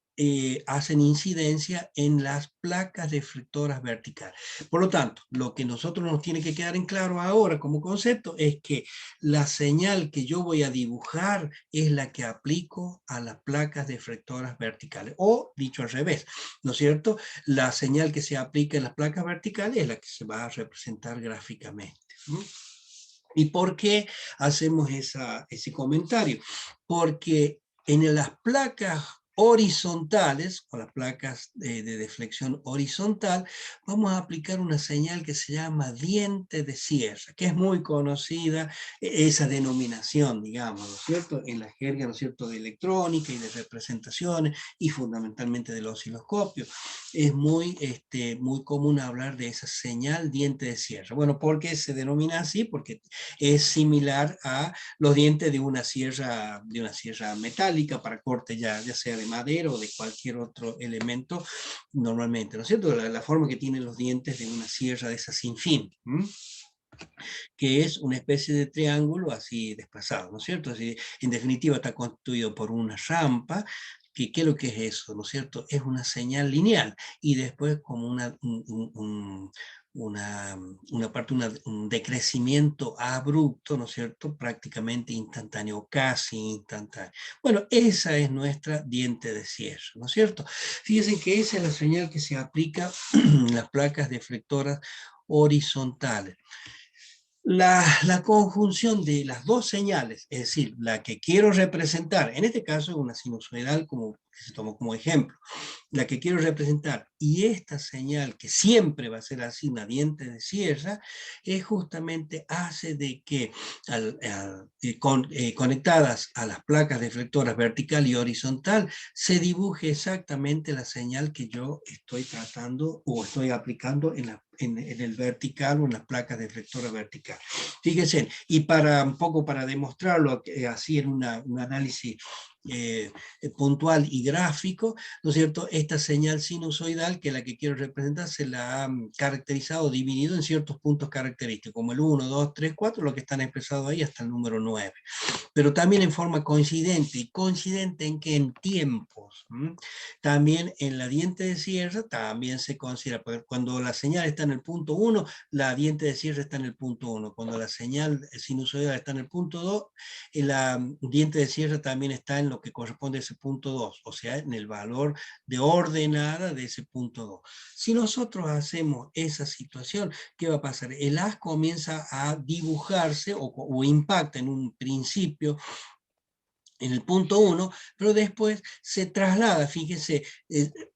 hacen incidencia en las placas deflectoras verticales. Por lo tanto, lo que nosotros nos tiene que quedar en claro ahora como concepto es que la señal que yo voy a dibujar es la que aplico a las placas deflectoras verticales, o dicho al revés, ¿no es cierto? La señal que se aplica en las placas verticales es la que se va a representar gráficamente. ¿Y por qué hacemos ese comentario? Porque en las placas horizontales, o las placas de deflexión horizontal, vamos a aplicar una señal que se llama diente de sierra, que es muy conocida, esa denominación, digamos, ¿no es cierto?, en la jerga, ¿no es cierto?, de electrónica y de representaciones, y fundamentalmente del osciloscopio. Es muy común hablar de esa señal diente de sierra. Bueno, ¿por qué se denomina así? Porque es similar a los dientes de una sierra metálica para corte ya sea de madera o de cualquier otro elemento normalmente, ¿no es cierto? La forma que tienen los dientes de una sierra de esa sin fin, que es una especie de triángulo así desplazado, ¿no es cierto? Así, en definitiva está constituido por una rampa. ¿Qué es lo que es eso? ¿No es cierto? Es una señal lineal y después como un decrecimiento abrupto, ¿no es cierto?, prácticamente instantáneo, casi instantáneo. Bueno, esa es nuestra diente de sierra, ¿no es cierto? Fíjense que esa es la señal que se aplica en las placas deflectoras horizontales. La conjunción de las dos señales, es decir, la que quiero representar, en este caso una sinusoidal como que se tomó como ejemplo, la que quiero representar, y esta señal que siempre va a ser así, una diente de sierra, es justamente hace de que conectadas a las placas deflectoras vertical y horizontal, se dibuje exactamente la señal que yo estoy tratando o estoy aplicando en el vertical o en las placas deflectoras vertical. Fíjense, y un poco para demostrarlo así en un análisis puntual y gráfico, ¿no es cierto? Esta señal sinusoidal, que es la que quiero representar, se la ha caracterizado, dividido en ciertos puntos característicos, como el 1, 2, 3, 4, lo que están expresados ahí hasta el número 9. Pero también en forma coincidente, y coincidente en que en tiempos. También en la diente de cierre también se considera, cuando la señal está en el punto 1, la diente de cierre está en el punto 1. Cuando la señal sinusoidal está en el punto 2, la diente de cierre también está en lo que corresponde a ese punto 2, o sea, en el valor de ordenada de ese punto 2. Si nosotros hacemos esa situación, ¿qué va a pasar? El haz comienza a dibujarse o impacta en un principio en el punto 1, pero después se traslada, fíjese,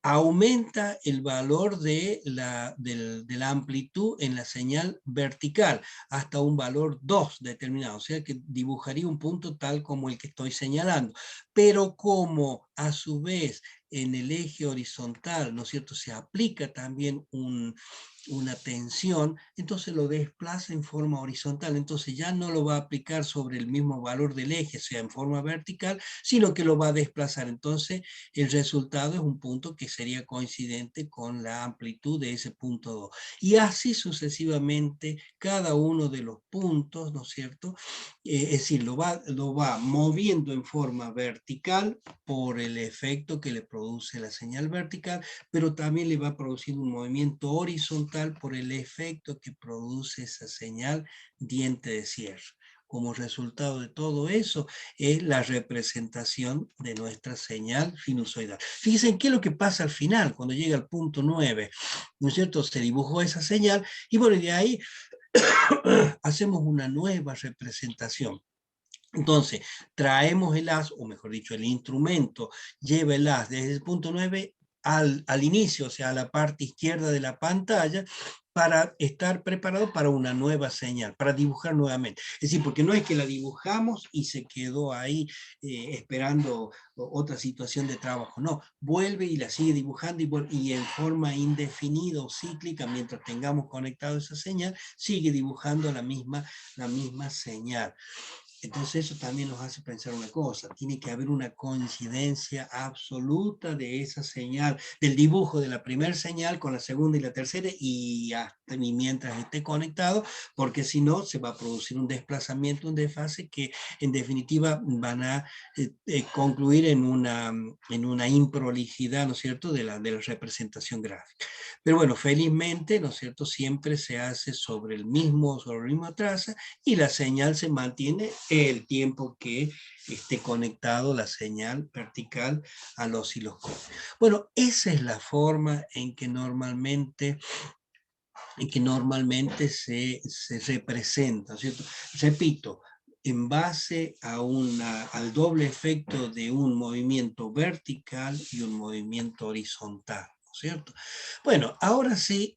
aumenta el valor de de la amplitud en la señal vertical hasta un valor 2 determinado, o sea que dibujaría un punto tal como el que estoy señalando, pero como a su vez en el eje horizontal, ¿no es cierto?, se aplica también una tensión, entonces lo desplaza en forma horizontal, entonces ya no lo va a aplicar sobre el mismo valor del eje, sea en forma vertical, sino que lo va a desplazar, entonces el resultado es un punto que sería coincidente con la amplitud de ese punto 2, y así sucesivamente cada uno de los puntos, ¿no es cierto?, es decir, lo va moviendo en forma vertical por el efecto que le produce la señal vertical, pero también le va a producir un movimiento horizontal por el efecto que produce esa señal diente de cierre. Como resultado de todo eso es la representación de nuestra señal sinusoidal. Fíjense en qué es lo que pasa al final, cuando llega al punto 9, ¿no es cierto? Se dibujó esa señal y bueno, de ahí hacemos una nueva representación. Entonces, traemos el haz, o mejor dicho, el instrumento lleva el haz desde el punto 9 al inicio, o sea, a la parte izquierda de la pantalla, para estar preparado para una nueva señal, para dibujar nuevamente. Es decir, porque no es que la dibujamos y se quedó ahí esperando otra situación de trabajo, no, vuelve y la sigue dibujando y en forma indefinida o cíclica, mientras tengamos conectado esa señal, sigue dibujando la misma señal. Entonces eso también nos hace pensar una cosa, tiene que haber una coincidencia absoluta de esa señal, del dibujo de la primera señal con la segunda y la tercera y hasta y mientras esté conectado, porque si no se va a producir un desplazamiento, un desfase que en definitiva van a concluir en una improlijidad, ¿no es cierto?, de la representación gráfica. Pero bueno, felizmente, ¿no es cierto?, siempre se hace sobre la misma traza y la señal se mantiene el tiempo que esté conectado la señal vertical al osciloscopio. Bueno, esa es la forma en que normalmente se representa, ¿cierto? Repito, en base al doble efecto de un movimiento vertical y un movimiento horizontal, ¿no es cierto? Bueno, ahora sí,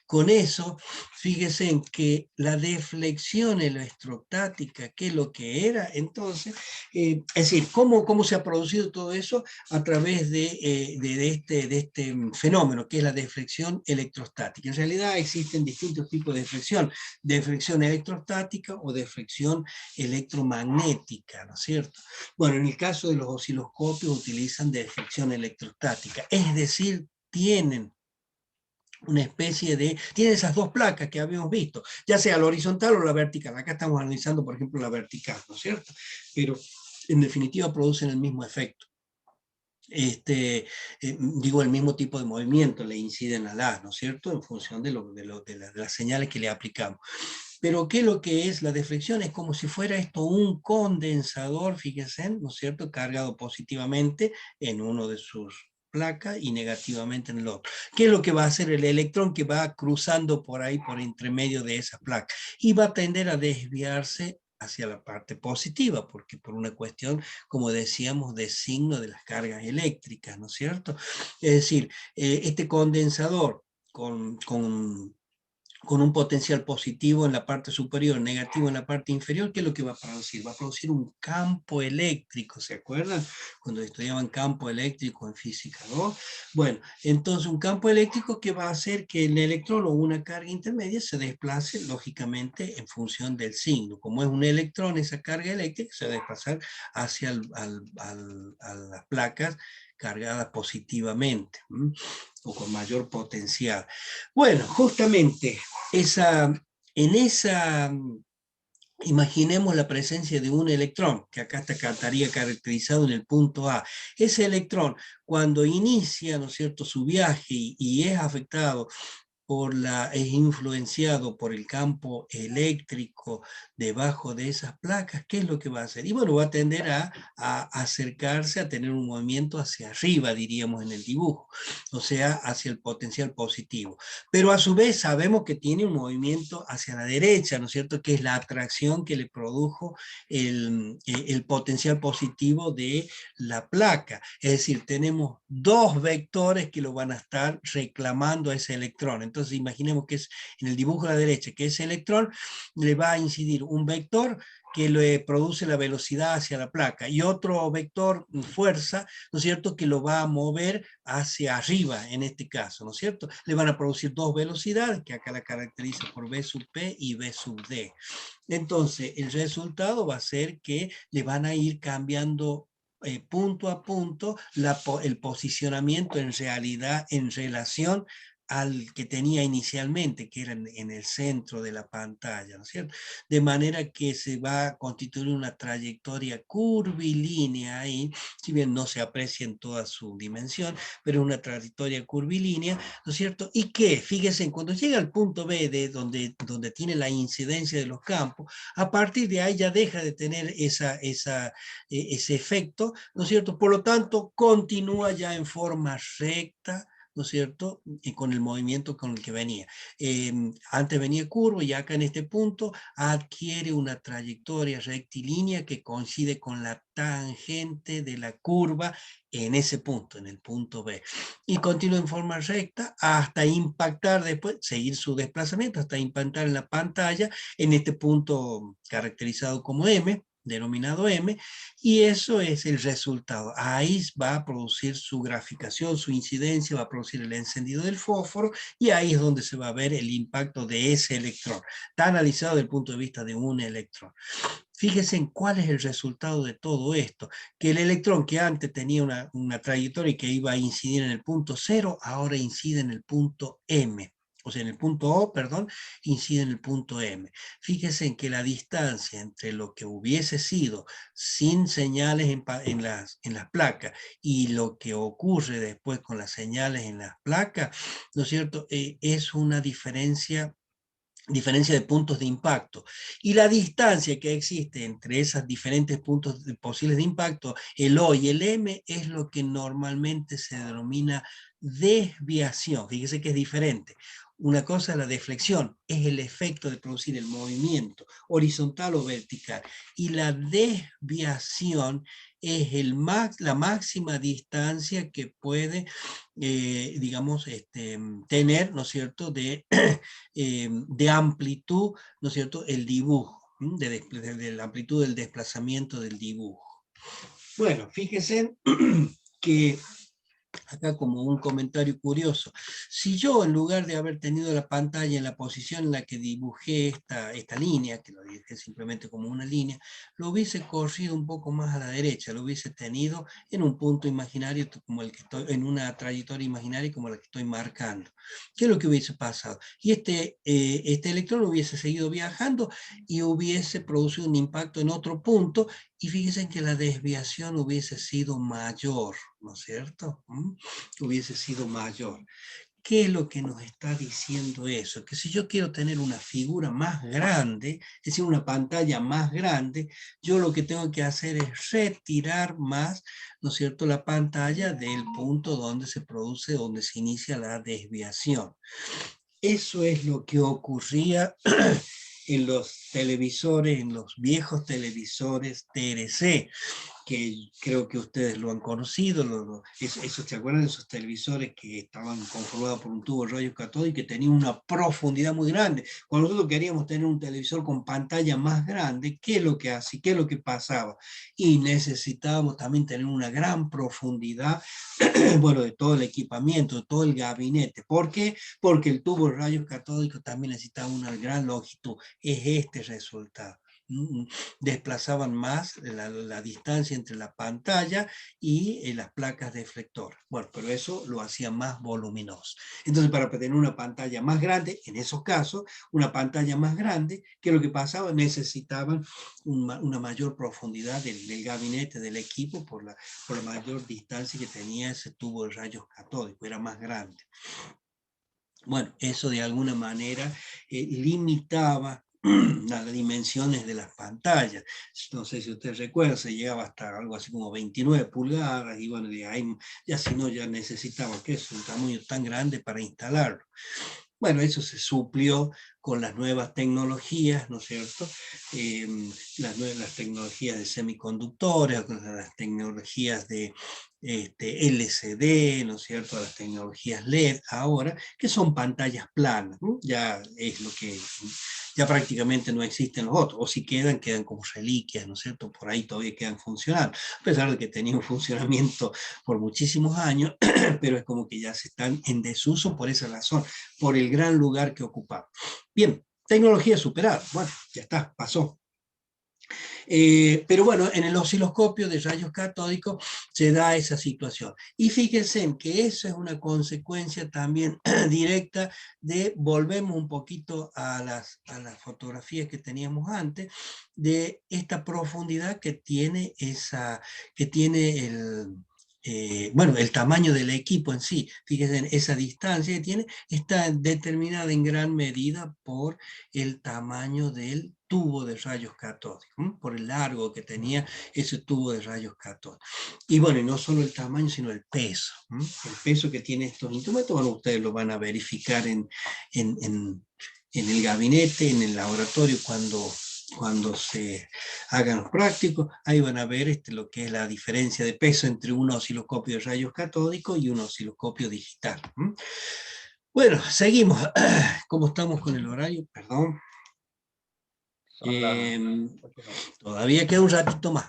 con eso, fíjese en que la deflexión electrostática, ¿qué es lo que era? Entonces, es decir, ¿cómo se ha producido todo eso? A través de este fenómeno, que es la deflexión electrostática. En realidad existen distintos tipos de deflexión electrostática o deflexión electromagnética, ¿no es cierto? Bueno, en el caso de los osciloscopios utilizan deflexión electrostática, es decir, tienen esas dos placas que habíamos visto, ya sea la horizontal o la vertical. Acá estamos analizando, por ejemplo, la vertical, ¿no es cierto? Pero en definitiva producen el mismo efecto. Digo, el mismo tipo de movimiento le inciden al haz, ¿no es cierto?, en función de las señales que le aplicamos. Pero ¿qué es lo que es la deflexión? Es como si fuera esto un condensador, fíjense, ¿no es cierto?, cargado positivamente en uno de sus placas y negativamente en el otro. ¿Qué es lo que va a hacer el electrón que va cruzando por ahí, por entre medio de esa placa? Y va a tender a desviarse hacia la parte positiva, porque por una cuestión, como decíamos, de signo de las cargas eléctricas, ¿no es cierto? Es decir, este condensador con con un potencial positivo en la parte superior, negativo en la parte inferior, ¿qué es lo que va a producir? Va a producir un campo eléctrico, ¿se acuerdan? Cuando estudiaban campo eléctrico en física 2. Bueno, entonces un campo eléctrico que va a hacer que el electrón o una carga intermedia se desplace, lógicamente, en función del signo. Como es un electrón, esa carga eléctrica se va a desplazar hacia a las placas cargadas positivamente, o con mayor potencial. Bueno, justamente en esa, imaginemos la presencia de un electrón, que acá estaría caracterizado en el punto A. Ese electrón, cuando inicia, ¿no es cierto?, su viaje y es afectado es influenciado por el campo eléctrico debajo de esas placas, ¿qué es lo que va a hacer? Y bueno, va a tender a acercarse, a tener un movimiento hacia arriba, diríamos en el dibujo, o sea, hacia el potencial positivo. Pero a su vez sabemos que tiene un movimiento hacia la derecha, ¿no es cierto? Que es la atracción que le produjo el potencial positivo de la placa. Es decir, tenemos dos vectores que lo van a estar reclamando a ese electrón. Entonces imaginemos que es en el dibujo a la derecha, que ese electrón le va a incidir un vector que le produce la velocidad hacia la placa y otro vector, fuerza, ¿no es cierto?, que lo va a mover hacia arriba en este caso, ¿no es cierto? Le van a producir dos velocidades, que acá la caracteriza por V sub P y V sub D. Entonces, el resultado va a ser que le van a ir cambiando punto a punto el posicionamiento en realidad, en relación al que tenía inicialmente, que era en el centro de la pantalla, ¿no es cierto? De manera que se va a constituir una trayectoria curvilínea ahí, si bien no se aprecia en toda su dimensión, pero una trayectoria curvilínea, ¿no es cierto? Y que, fíjense, cuando llega al punto B, donde tiene la incidencia de los campos, a partir de ahí ya deja de tener ese efecto, ¿no es cierto? Por lo tanto, continúa ya en forma recta, ¿no es cierto?, y con el movimiento con el que venía. Antes venía curvo y acá en este punto adquiere una trayectoria rectilínea que coincide con la tangente de la curva en ese punto, en el punto B. Y continúa en forma recta hasta impactar después, seguir su desplazamiento, hasta impactar en la pantalla, en este punto caracterizado como M, denominado M, y eso es el resultado. Ahí va a producir su graficación, su incidencia, va a producir el encendido del fósforo, y ahí es donde se va a ver el impacto de ese electrón. Está analizado desde el punto de vista de un electrón. Fíjense en cuál es el resultado de todo esto, que el electrón que antes tenía una trayectoria y que iba a incidir en el punto 0, ahora incide en el punto M. O sea, en el punto O, perdón, incide en el punto M. Fíjense en que la distancia entre lo que hubiese sido sin señales en las placas y lo que ocurre después con las señales en las placas, ¿no es cierto? Es una diferencia de puntos de impacto. Y la distancia que existe entre esos diferentes puntos posibles de impacto, el O y el M, es lo que normalmente se denomina desviación. Fíjese que es diferente. Una cosa es la deflexión, es el efecto de producir el movimiento horizontal o vertical. Y la desviación es la máxima distancia que puede, digamos, tener, ¿no es cierto?, de amplitud, ¿no es cierto?, el dibujo, de la amplitud del desplazamiento del dibujo. Bueno, fíjense que acá como un comentario curioso, si yo en lugar de haber tenido la pantalla en la posición en la que dibujé esta línea, que lo dibujé simplemente como una línea, lo hubiese corrido un poco más a la derecha, lo hubiese tenido en un punto imaginario como el que estoy, en una trayectoria imaginaria como la que estoy marcando. ¿Qué es lo que hubiese pasado? Y este electrón hubiese seguido viajando y hubiese producido un impacto en otro punto, y fíjense que la desviación hubiese sido mayor, ¿no es cierto? Hubiese sido mayor. ¿Qué es lo que nos está diciendo eso? Que si yo quiero tener una figura más grande, es decir, una pantalla más grande, yo lo que tengo que hacer es retirar más, ¿no es cierto?, la pantalla del punto donde se produce, donde se inicia la desviación. Eso es lo que ocurría en los televisores, en los viejos televisores TRC, que creo que ustedes lo han conocido, ¿se acuerdan de esos televisores que estaban conformados por un tubo de rayos catódicos y que tenían una profundidad muy grande? Cuando nosotros queríamos tener un televisor con pantalla más grande, ¿qué es lo que hacía? ¿Qué es lo que pasaba? Y necesitábamos también tener una gran profundidad, bueno, de todo el equipamiento, de todo el gabinete. ¿Por qué? Porque el tubo de rayos catódicos también necesitaba una gran longitud. Es este resultado. Desplazaban más la distancia entre la pantalla y las placas deflectoras. Bueno, pero eso lo hacía más voluminoso. Entonces, para tener una pantalla más grande, en esos casos, una pantalla más grande, ¿qué es lo que pasaba? Necesitaban una mayor profundidad del gabinete, del equipo, por la mayor distancia que tenía ese tubo de rayos catódicos, era más grande. Bueno, eso de alguna manera limitaba las dimensiones de las pantallas. No sé si usted recuerda, se llegaba hasta algo así como 29 pulgadas, y bueno, de ahí ya si no, ya necesitaba que es un tamaño tan grande para instalarlo. Bueno, eso se suplió con las nuevas tecnologías, ¿no es cierto? Las tecnologías de semiconductores, las tecnologías de LCD, ¿no es cierto? Las tecnologías LED ahora, que son pantallas planas, ¿no? Ya es lo que ya prácticamente no existen los otros, o si quedan, quedan como reliquias, ¿no es cierto? Por ahí todavía quedan funcionando, a pesar de que tenían un funcionamiento por muchísimos años, pero es como que ya se están en desuso por esa razón, por el gran lugar que ocupaban. Bien, tecnología superada, bueno, ya está, pasó. Pero bueno, en el osciloscopio de rayos catódicos se da esa situación. Y fíjense en que eso es una consecuencia también directa de, volvemos un poquito a las fotografías que teníamos antes, de esta profundidad que tiene, bueno, el tamaño del equipo en sí. Fíjense, en esa distancia que tiene está determinada en gran medida por el tamaño del tubo de rayos catódicos, por el largo que tenía ese tubo de rayos catódicos. Y bueno, y no solo el tamaño, sino el peso. El peso que tiene estos instrumentos, bueno, ustedes lo van a verificar en el gabinete, en el laboratorio, cuando se hagan los prácticos, ahí van a ver lo que es la diferencia de peso entre un osciloscopio de rayos catódicos y un osciloscopio digital. Bueno, seguimos. ¿Cómo estamos con el horario? Perdón. Son las... Todavía queda un ratito más.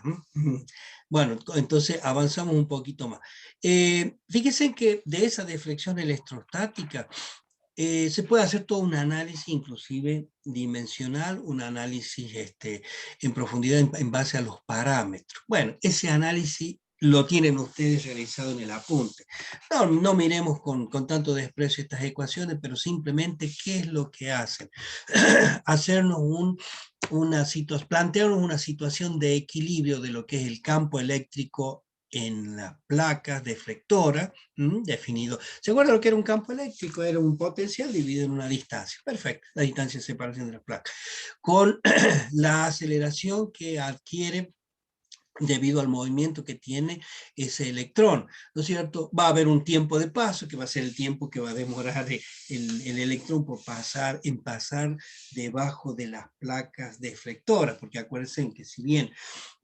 Bueno, entonces avanzamos un poquito más. Fíjense que de esa deflexión electrostática se puede hacer todo un análisis, inclusive dimensional, un análisis en profundidad en base a los parámetros. Bueno, ese análisis lo tienen ustedes realizado en el apunte. No miremos con tanto desprecio estas ecuaciones, pero simplemente qué es lo que hacen. Hacernos plantearnos una situación de equilibrio de lo que es el campo eléctrico en las placas deflectoras, definido. ¿Se acuerda lo que era un campo eléctrico? Era un potencial dividido en una distancia. Perfecto, la distancia de separación de las placas. Con la aceleración que adquiere debido al movimiento que tiene ese electrón, ¿no es cierto? Va a haber un tiempo de paso, que va a ser el tiempo que va a demorar el electrón por pasar debajo de las placas deflectoras, porque acuérdense que si bien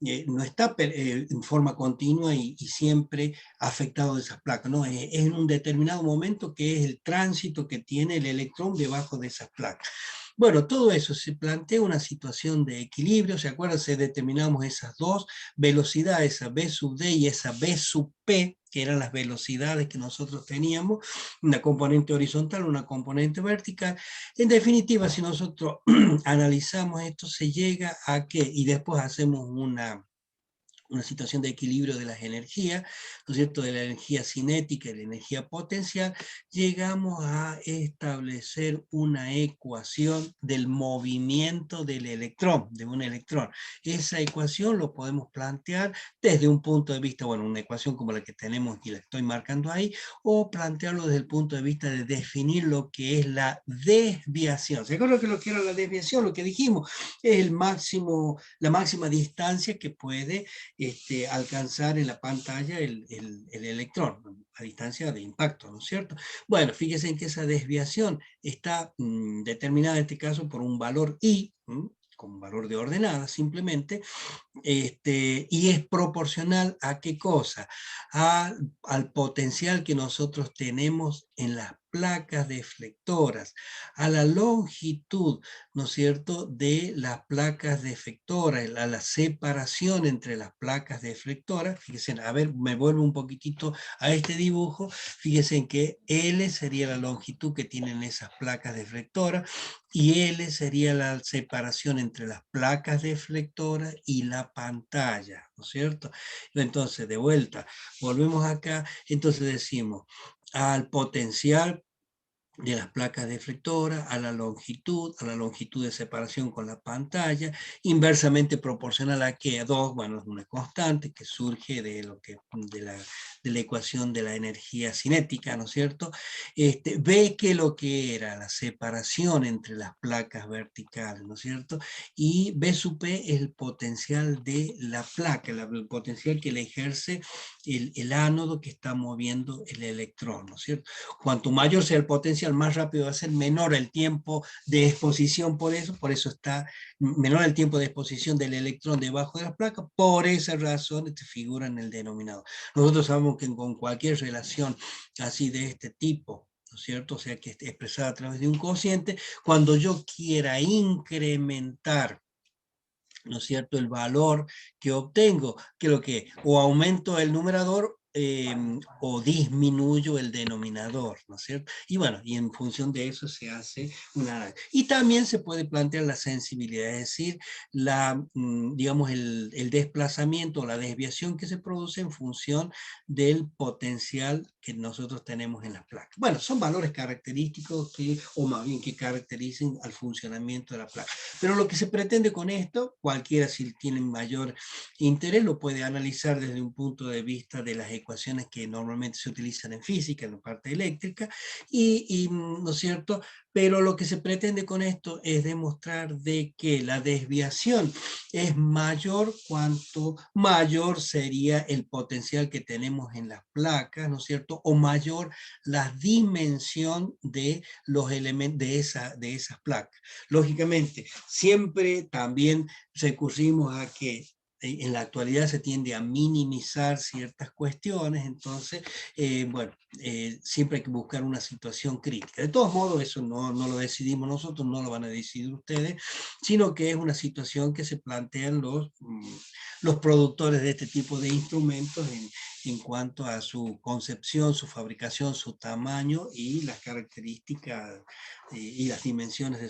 no está en forma continua y siempre afectado de esas placas, ¿no? Es en un determinado momento que es el tránsito que tiene el electrón debajo de esas placas. Bueno, todo eso se plantea una situación de equilibrio, ¿se acuerdan? Se determinamos esas dos velocidades, esa B sub D y esa B sub P, que eran las velocidades que nosotros teníamos, una componente horizontal, una componente vertical. En definitiva, si nosotros analizamos esto, se llega a que, y después hacemos una situación de equilibrio de las energías, ¿no es cierto?, de la energía cinética y la energía potencial, llegamos a establecer una ecuación del movimiento del electrón, de un electrón. Esa ecuación lo podemos plantear desde un punto de vista, bueno, una ecuación como la que tenemos y la estoy marcando ahí, o plantearlo desde el punto de vista de definir lo que es la desviación. ¿Se acuerdan que lo que era la desviación? Lo que dijimos es la máxima distancia que puede alcanzar en la pantalla el electrón, a distancia de impacto, ¿no es cierto? Bueno, fíjense en que esa desviación está determinada en este caso por un valor I, con valor de ordenada simplemente, y es proporcional a qué cosa, al potencial que nosotros tenemos en las placas deflectoras, a la longitud, ¿no es cierto?, de las placas deflectoras, a la separación entre las placas deflectoras. Fíjense, a ver, me vuelvo un poquitito a este dibujo, fíjense que L sería la longitud que tienen esas placas deflectoras, y L sería la separación entre las placas deflectoras y la pantalla, ¿no es cierto? Entonces, de vuelta, volvemos acá, entonces decimos, al potencial de las placas deflectoras, a la longitud de separación con la pantalla, inversamente proporcional a que a 2, bueno, es una constante que surge de, de la ecuación de la energía cinética, ¿no es cierto? Ve que lo que era la separación entre las placas verticales, ¿no es cierto? Y B sub P es el potencial de la placa, el potencial que le ejerce el ánodo que está moviendo el electrón, ¿no es cierto? Cuanto mayor sea el potencial, más rápido va a ser, menor el tiempo de exposición, por eso está menor el tiempo de exposición del electrón debajo de la placa, por esa razón figura en el denominador. Nosotros sabemos que con cualquier relación así de este tipo, ¿no es cierto? O sea, que esté expresada a través de un cociente, cuando yo quiera incrementar, ¿no es cierto?, el valor que obtengo, que lo que, o aumento el numerador, o disminuyo el denominador, ¿no es cierto? Y bueno, y en función de eso se hace una... Y también se puede plantear la sensibilidad, es decir, digamos, el desplazamiento o la desviación que se produce en función del potencial que nosotros tenemos en las placas. Bueno, son valores característicos que, o más bien que caractericen al funcionamiento de la placa. Pero lo que se pretende con esto, cualquiera si tiene mayor interés lo puede analizar desde un punto de vista de las ecuaciones que normalmente se utilizan en física, en la parte eléctrica, ¿no es cierto? Pero lo que se pretende con esto es demostrar de que la desviación es mayor cuanto mayor sería el potencial que tenemos en las placas, ¿no es cierto? O mayor la dimensión de los elementos de esas placas. Lógicamente, siempre también recurrimos a que en la actualidad se tiende a minimizar ciertas cuestiones, entonces, bueno, siempre hay que buscar una situación crítica. De todos modos, eso no lo decidimos nosotros, no lo van a decidir ustedes, sino que es una situación que se plantean los productores de este tipo de instrumentos en cuanto a su concepción, su fabricación, su tamaño y las características y las dimensiones de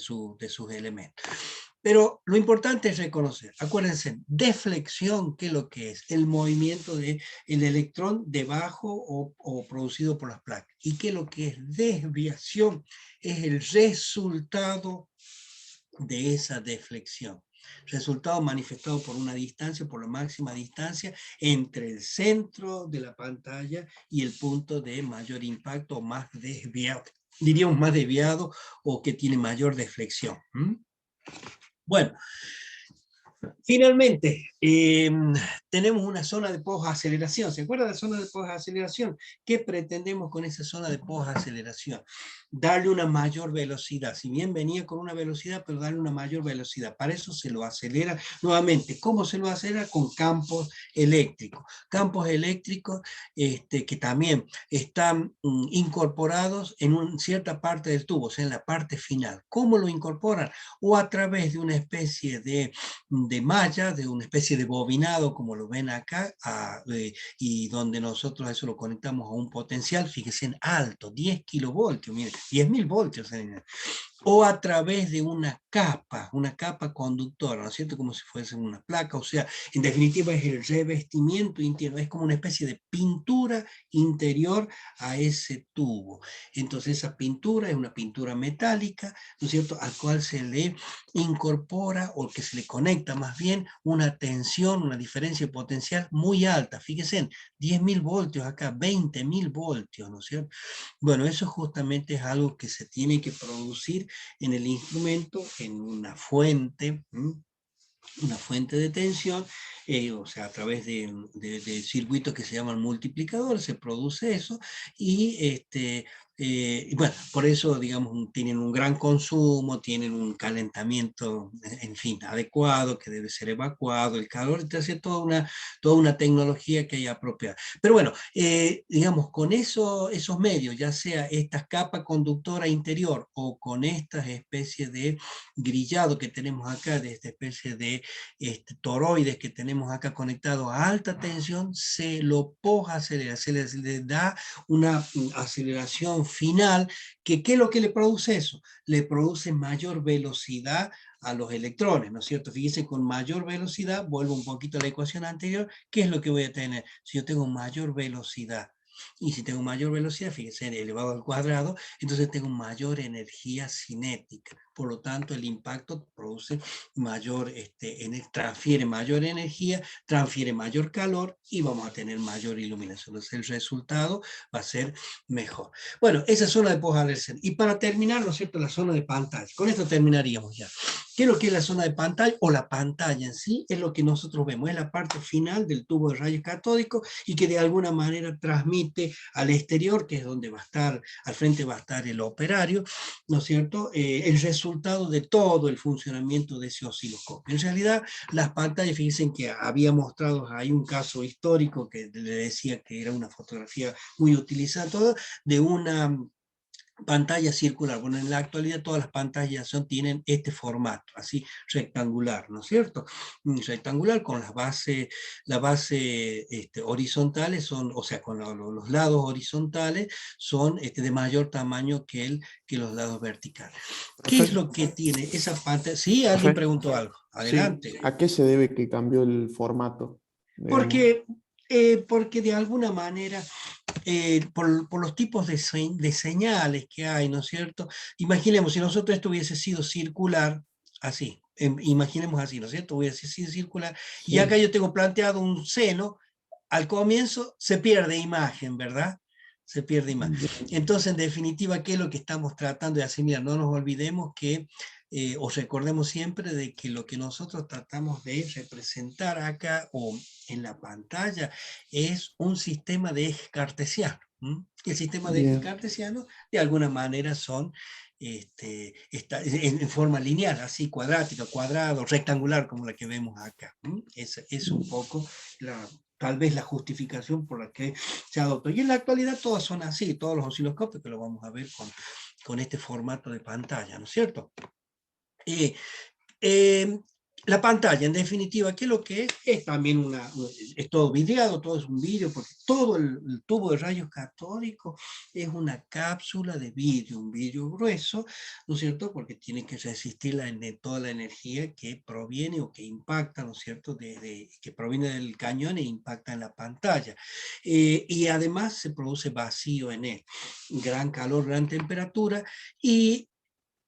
sus elementos. Pero lo importante es reconocer, acuérdense, deflexión, ¿qué es lo que es? El movimiento del electrón debajo o producido por las placas. ¿Y qué es lo que es desviación? Es el resultado de esa deflexión. Resultado manifestado por una distancia, por la máxima distancia entre el centro de la pantalla y el punto de mayor impacto o más desviado, diríamos más desviado o que tiene mayor deflexión. Bueno, finalmente, tenemos una zona de posaceleración. ¿Se acuerda de la zona de posaceleración? ¿Qué pretendemos con esa zona de posaceleración? Darle una mayor velocidad. Si bien venía con una velocidad, pero darle una mayor velocidad. Para eso se lo acelera nuevamente. ¿Cómo se lo acelera? Con campos eléctricos. Campos eléctricos que también están incorporados en cierta parte del tubo, o sea, en la parte final. ¿Cómo lo incorporan? O a través de una especie de malla, de una especie de bobinado, como lo ven acá, y donde nosotros eso lo conectamos a un potencial, fíjense, en alto, 10 kilovoltios, miren, 10.000 voltios, o a través de una capa conductora, ¿no es cierto? Como si fuese una placa, o sea, en definitiva es el revestimiento interior, es como una especie de pintura interior a ese tubo. Entonces esa pintura es una pintura metálica, ¿no es cierto?, al cual se le incorpora, o que se le conecta más bien, una tensión, una diferencia potencial muy alta. Fíjense, en 10.000 voltios acá, 20.000 voltios, ¿no es cierto? Bueno, eso justamente es algo que se tiene que producir en el instrumento, en una fuente de tensión, o sea, a través de circuitos que se llaman multiplicadores, se produce eso, y Y bueno, por eso, digamos, tienen un gran consumo, tienen un calentamiento, en fin, adecuado, que debe ser evacuado, el calor, entonces toda una tecnología que hay apropiada. Pero bueno, digamos, con esos medios, ya sea esta capa conductora interior o con estas especies de grillado que tenemos acá, de esta especie de toroides que tenemos acá conectados a alta tensión, se lo acelera, se le da una aceleración final, que ¿qué es lo que le produce eso? Le produce mayor velocidad a los electrones, ¿no es cierto? Fíjense, con mayor velocidad, vuelvo un poquito a la ecuación anterior, ¿qué es lo que voy a tener? Si yo tengo mayor velocidad, y si tengo mayor velocidad, fíjense, elevado al cuadrado, entonces tengo mayor energía cinética. Por lo tanto, el impacto produce mayor, transfiere mayor energía, transfiere mayor calor y vamos a tener mayor iluminación. Entonces, el resultado va a ser mejor. Bueno, esa zona de post-alersen. Y para terminar, ¿no es cierto?, la zona de pantalla. Con esto terminaríamos ya. ¿Qué es lo que es la zona de pantalla? O la pantalla en sí es lo que nosotros vemos, es la parte final del tubo de rayos catódicos y que de alguna manera transmite al exterior, que es donde va a estar, al frente va a estar el operario, ¿no es cierto? El resultado de todo el funcionamiento de ese osciloscopio. En realidad, las pantallas, fíjense que había mostrado, hay un caso histórico que le decía que era una fotografía muy utilizada, todo, de una pantalla circular. Bueno, en la actualidad todas las pantallas tienen este formato, así rectangular, ¿no es cierto? Rectangular con la base horizontales son, o sea, con los lados horizontales son de mayor tamaño que los lados verticales. ¿Qué es Profe, lo que tiene esa pantalla? Sí, alguien profe, preguntó algo. sí, Adelante. ¿a qué se debe que cambió el formato? Digamos. Porque de alguna manera por los tipos de señales que hay, ¿no es cierto? Imaginemos, si nosotros esto hubiese sido circular, así, imaginemos así, ¿no es cierto? Hubiese sido circular, y acá Sí, yo tengo planteado un seno, al comienzo se pierde imagen, ¿verdad? Se pierde imagen. bien, Entonces, en definitiva, ¿qué es lo que estamos tratando de hacer? Mira, no nos olvidemos que, o recordemos siempre de que lo que nosotros tratamos de representar acá o en la pantalla es un sistema de eje cartesiano. El sistema de eje bien, cartesiano, de alguna manera, son está en forma lineal, así cuadrática, cuadrado, rectangular, como la que vemos acá. Es un poco tal vez la justificación por la que se adoptó. Y en la actualidad todas son así, todos los osciloscopios que lo vamos a ver con este formato de pantalla, ¿no es cierto? Eh, eh, la pantalla, en definitiva, ¿qué es lo que es? Es también es todo vidriado, todo es un vidrio, porque todo el tubo de rayos catódicos es una cápsula de vidrio, un vidrio grueso, ¿no es cierto? Porque tiene que resistir toda la energía que proviene o que impacta, ¿no es cierto? Que proviene del cañón e impacta en la pantalla. Y además se produce vacío en él, gran calor, gran temperatura, y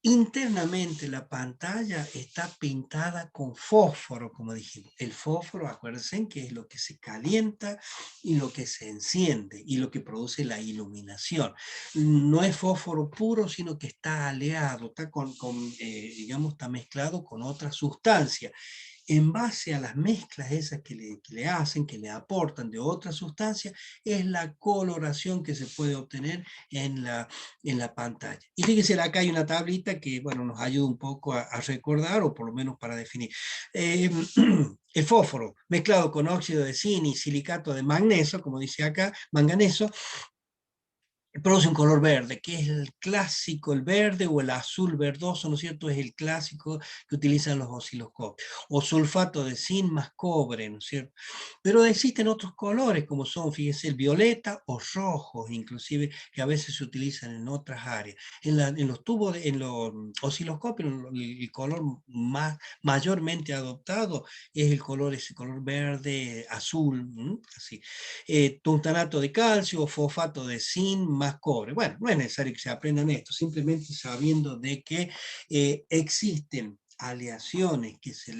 internamente la pantalla está pintada con fósforo, como dijimos. El fósforo, acuérdense que es lo que se calienta y lo que se enciende y lo que produce la iluminación. No es fósforo puro, sino que está aleado, está digamos, está mezclado con otra sustancia. En base a las mezclas esas que le hacen, que le aportan de otras sustancias, es la coloración que se puede obtener en la pantalla. Y fíjense, acá hay una tablita que, bueno, nos ayuda un poco a recordar, o por lo menos para definir. Eh, el fósforo mezclado con óxido de zinc y silicato de magnesio, como dice acá, manganeso, produce un color verde, que es el clásico, el verde o el azul verdoso, ¿no es cierto? Es el clásico que utilizan los osciloscopios. O sulfato de zinc más cobre, ¿no es cierto? Pero existen otros colores, como son, fíjese, el violeta o rojos, inclusive, que a veces se utilizan en otras áreas. En los tubos, en los osciloscopios, el color más mayormente adoptado es ese color verde, azul, así. Tungstanato de calcio o fosfato de zinc más cobre. Bueno, no es necesario que se aprendan esto, simplemente sabiendo de que existen aleaciones que se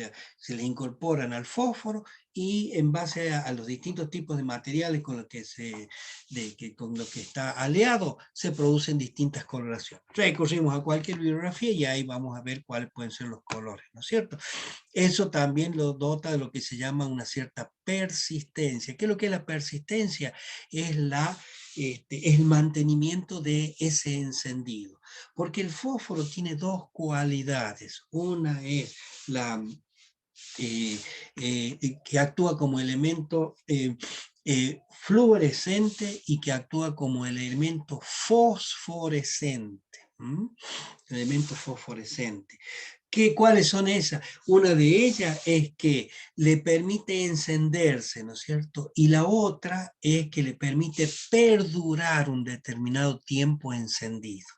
le incorporan al fósforo y en base a los distintos tipos de materiales con lo que está aleado, se producen distintas coloraciones. Recurrimos a cualquier bibliografía y ahí vamos a ver cuáles pueden ser los colores, ¿no es cierto? Eso también lo dota de lo que se llama una cierta persistencia. ¿Qué es lo que es la persistencia? Es es el mantenimiento de ese encendido. Porque el fósforo tiene dos cualidades. Una es que actúa como elemento fluorescente y que actúa como el elemento fosforescente. Elemento fosforescente. ¿Cuáles son esas? Una de ellas es que le permite encenderse, ¿no es cierto? Y la otra es que le permite perdurar un determinado tiempo encendido.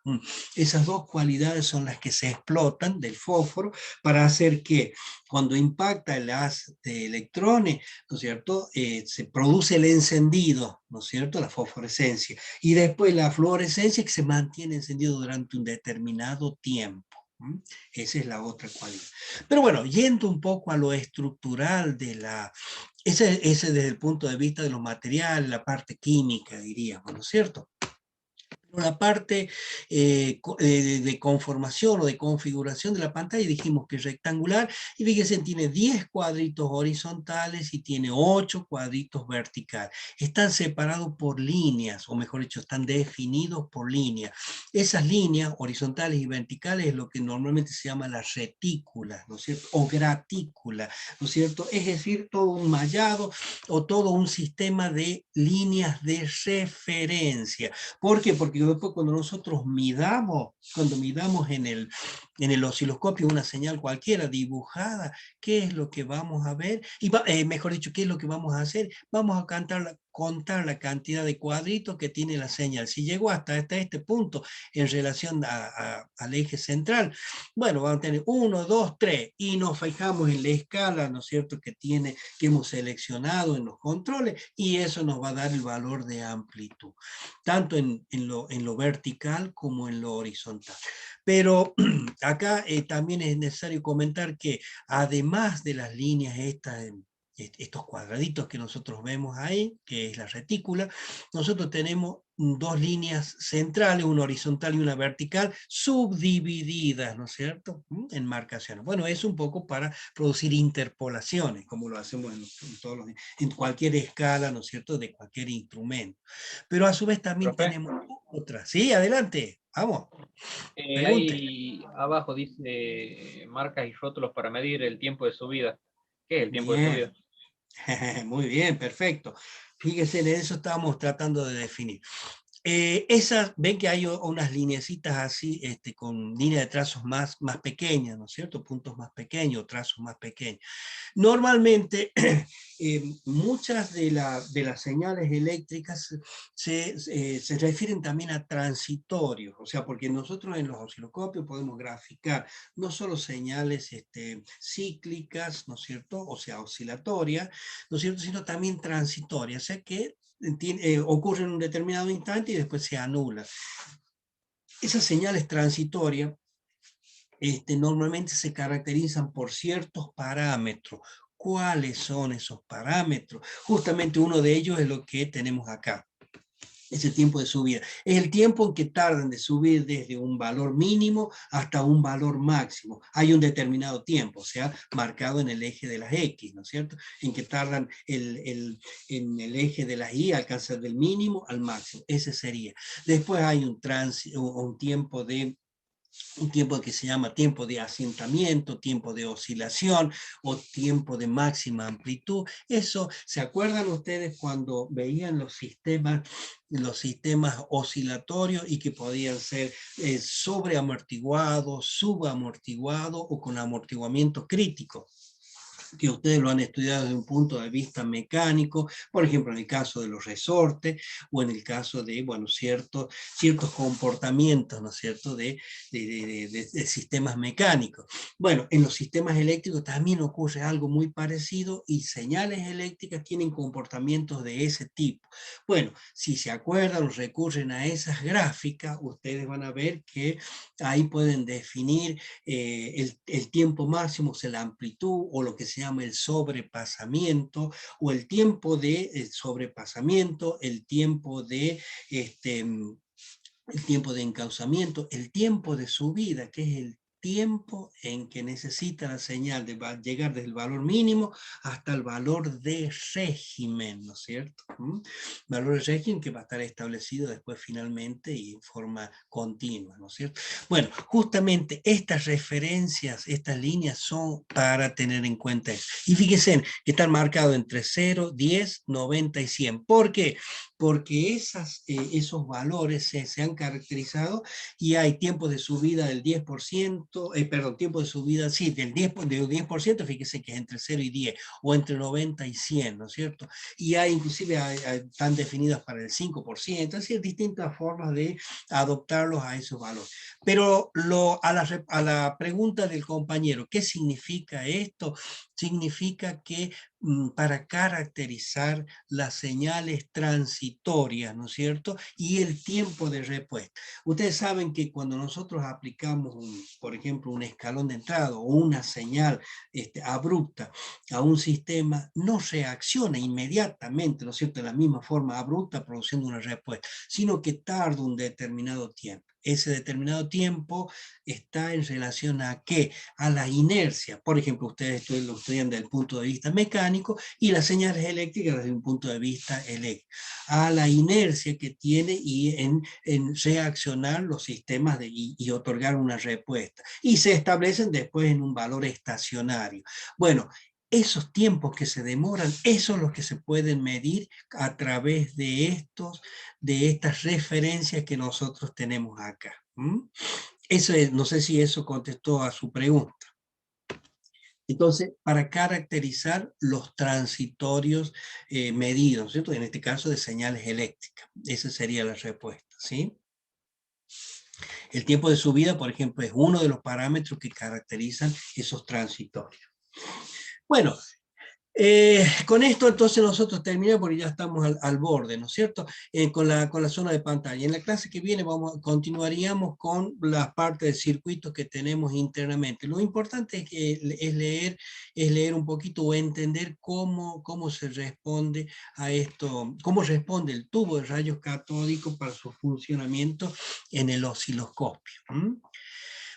Esas dos cualidades son las que se explotan del fósforo para hacer que cuando impacta el haz de electrones, ¿no es cierto? Se produce el encendido, ¿no es cierto? La fosforescencia. Y después la fluorescencia que se mantiene encendido durante un determinado tiempo. Esa es la otra cualidad. Pero bueno, yendo un poco a lo estructural de ese desde el punto de vista de los materiales, la parte química, diríamos, ¿no es cierto? La parte de conformación o de configuración de la pantalla dijimos que es rectangular y fíjense, tiene 10 cuadritos horizontales y tiene 8 cuadritos verticales. Están separados por líneas, o mejor dicho, están definidos por líneas. Esas líneas horizontales y verticales es lo que normalmente se llama la retícula, ¿no es cierto? O gratícula, ¿no es cierto? Es decir, todo un mallado o todo un sistema de líneas de referencia. ¿Por qué? Porque después cuando nosotros cuando midamos en el osciloscopio una señal cualquiera dibujada, ¿qué es lo que vamos a ver? Y mejor dicho, ¿qué es lo que vamos a hacer? Vamos a contar la cantidad de cuadritos que tiene la señal. Si llegó hasta este punto en relación al eje central, bueno, vamos a tener 1, 2, 3, y nos fijamos en la escala, ¿no es cierto?, que hemos seleccionado en los controles, y eso nos va a dar el valor de amplitud, tanto en lo vertical como en lo horizontal. Pero acá también es necesario comentar que además de las líneas estos cuadraditos que nosotros vemos ahí, que es la retícula, nosotros tenemos dos líneas centrales, una horizontal y una vertical, subdivididas, ¿no es cierto?, en marcaciones. Bueno, es un poco para producir interpolaciones, como lo hacemos en cualquier escala, ¿no es cierto?, de cualquier instrumento. Pero a su vez también ¿Profe? tenemos otra. Sí, adelante, vamos, pregunte. Ahí abajo dice marcas y rótulos para medir el tiempo de subida. ¿Qué es el tiempo de Bien, subida? muy bien, perfecto. Fíjense, en eso estábamos tratando de definir. Ven que hay unas lineecitas así, con línea de trazos más pequeñas, ¿no es cierto? Puntos más pequeños, trazos más pequeños. Normalmente, muchas de las señales eléctricas se refieren también a transitorios, o sea, porque nosotros en los osciloscopios podemos graficar no solo señales cíclicas, ¿no es cierto?, o sea, oscilatorias, ¿no es cierto?, sino también transitorias, o sea, que ocurre en un determinado instante y después se anula. Esas señales transitorias normalmente se caracterizan por ciertos parámetros. ¿Cuáles son esos parámetros? Justamente uno de ellos es lo que tenemos acá, ese tiempo de subida. Es el tiempo en que tardan de subir desde un valor mínimo hasta un valor máximo. Hay un determinado tiempo, o sea, marcado en el eje de las X, ¿no es cierto?, en que tardan en el eje de las Y alcanzar del mínimo al máximo. Ese sería. Después hay un tiempo que se llama tiempo de asentamiento, tiempo de oscilación o tiempo de máxima amplitud. Eso, ¿se acuerdan ustedes cuando veían los sistemas oscilatorios y que podían ser sobreamortiguados, subamortiguados o con amortiguamiento crítico? Que ustedes lo han estudiado desde un punto de vista mecánico, por ejemplo, en el caso de los resortes, o en el caso de, bueno, ciertos comportamientos, ¿no es cierto?, de sistemas mecánicos. Bueno, en los sistemas eléctricos también ocurre algo muy parecido y señales eléctricas tienen comportamientos de ese tipo. Bueno, si se acuerdan o recurren a esas gráficas, ustedes van a ver que ahí pueden definir el tiempo máximo, o sea, la amplitud, o lo que se llama el sobrepasamiento, o el tiempo de sobrepasamiento, el tiempo de encauzamiento, el tiempo de subida, que es el tiempo en que necesita la señal de llegar desde el valor mínimo hasta el valor de régimen, ¿no es cierto? Valor de régimen que va a estar establecido después finalmente y en forma continua, ¿no es cierto? Bueno, justamente estas referencias, estas líneas son para tener en cuenta eso. Y fíjense que están marcados entre 0, 10, 90 y 100. ¿Por qué? Porque esos valores se han caracterizado y hay tiempos de subida del 10%, tiempo de subida, sí, del 10%, fíjense que es entre 0 y 10, o entre 90 y 100, ¿no es cierto? Y hay inclusive están definidas para el 5%, es decir, distintas formas de adoptarlos a esos valores. Pero a la pregunta del compañero, ¿qué significa esto? Significa que para caracterizar las señales transitorias, ¿no es cierto? Y el tiempo de respuesta. Ustedes saben que cuando nosotros aplicamos, por ejemplo, un escalón de entrada o una señal abrupta a un sistema, no reacciona inmediatamente, ¿no es cierto?, de la misma forma abrupta produciendo una respuesta, sino que tarda un determinado tiempo. Ese determinado tiempo está en relación a ¿qué? A la inercia. Por ejemplo, ustedes lo estudian desde el punto de vista mecánico y las señales eléctricas desde un punto de vista eléctrico. A la inercia que tiene y en reaccionar los sistemas y otorgar una respuesta. Y se establecen después en un valor estacionario. Bueno, esos tiempos que se demoran, esos son los que se pueden medir a través de estas referencias que nosotros tenemos acá. Eso es, no sé si eso contestó a su pregunta. Entonces, para caracterizar los transitorios medidos, ¿cierto? En este caso de señales eléctricas. Esa sería la respuesta, ¿sí? El tiempo de subida, por ejemplo, es uno de los parámetros que caracterizan esos transitorios. Bueno, con esto entonces nosotros terminamos porque ya estamos al borde, ¿no es cierto? Con la zona de pantalla. En la clase que viene continuaríamos con la parte de circuitos que tenemos internamente. Lo importante es leer un poquito o entender cómo se responde a esto, cómo responde el tubo de rayos catódicos para su funcionamiento en el osciloscopio.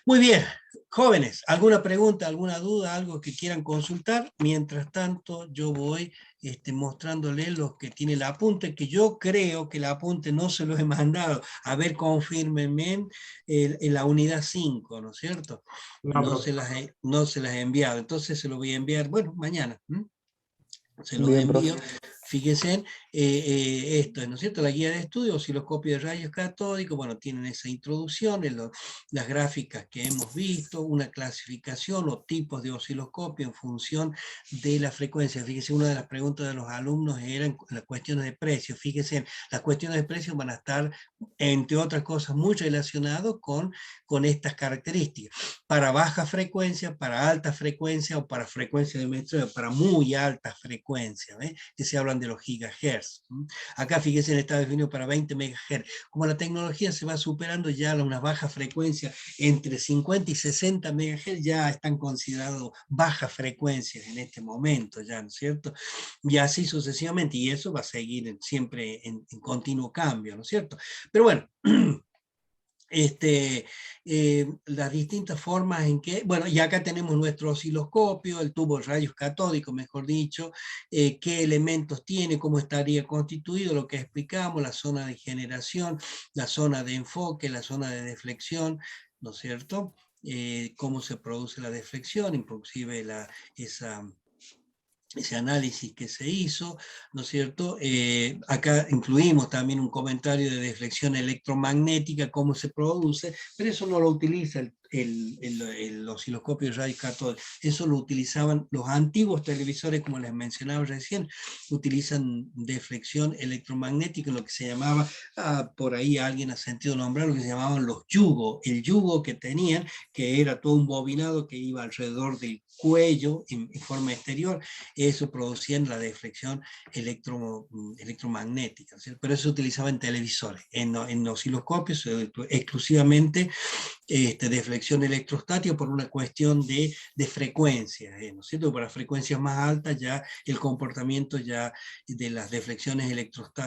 Muy bien, jóvenes, ¿alguna pregunta, alguna duda, algo que quieran consultar? Mientras tanto, yo voy mostrándoles los que tiene el apunte, que yo creo que el apunte no se los he mandado. A ver, confírmenme en la unidad 5, ¿no es cierto? No se las he enviado, entonces se lo voy a enviar, bueno, mañana. Se lo envío. Fíjense, esto, ¿no es cierto? La guía de estudio, osciloscopio de rayos catódicos, bueno, tienen esa introducción, las gráficas que hemos visto, una clasificación o tipos de osciloscopio en función de la frecuencia. Fíjense, una de las preguntas de los alumnos eran las cuestiones de precio. Fíjense, las cuestiones de precio van a estar, entre otras cosas, muy relacionadas con estas características. Para baja frecuencia, para alta frecuencia o para frecuencia de metro, para muy alta frecuencia, que se hablan de los gigahertz. Acá fíjense, está definido para 20 megahertz. Como la tecnología se va superando ya a una baja frecuencia entre 50 y 60 megahertz, ya están considerados bajas frecuencias en este momento, ya, ¿no es cierto? Y así sucesivamente, y eso va a seguir siempre en continuo cambio, ¿no es cierto? Pero bueno, las distintas formas en que, bueno, y acá tenemos nuestro osciloscopio, el tubo de rayos catódicos, mejor dicho, qué elementos tiene, cómo estaría constituido, lo que explicamos, la zona de generación, la zona de enfoque, la zona de deflexión, ¿no es cierto? Cómo se produce la deflexión, inclusive ese análisis que se hizo, ¿no es cierto? Acá incluimos también un comentario de deflexión electromagnética, cómo se produce, pero eso no lo utiliza el osciloscopio de rayos catódicos. Eso lo utilizaban los antiguos televisores, como les mencionaba recién, utilizan deflexión electromagnética, lo que se llamaba, por ahí alguien ha sentido nombrar, lo que se llamaban los yugos, el yugo que tenían, que era todo un bobinado que iba alrededor del cuello en forma exterior, eso producía la deflexión electromagnética, ¿sí? Pero eso se utilizaba en televisores, en osciloscopios exclusivamente deflexión electrostática por una cuestión de frecuencia, ¿no es cierto? Para frecuencias más altas ya el comportamiento ya de las deflexiones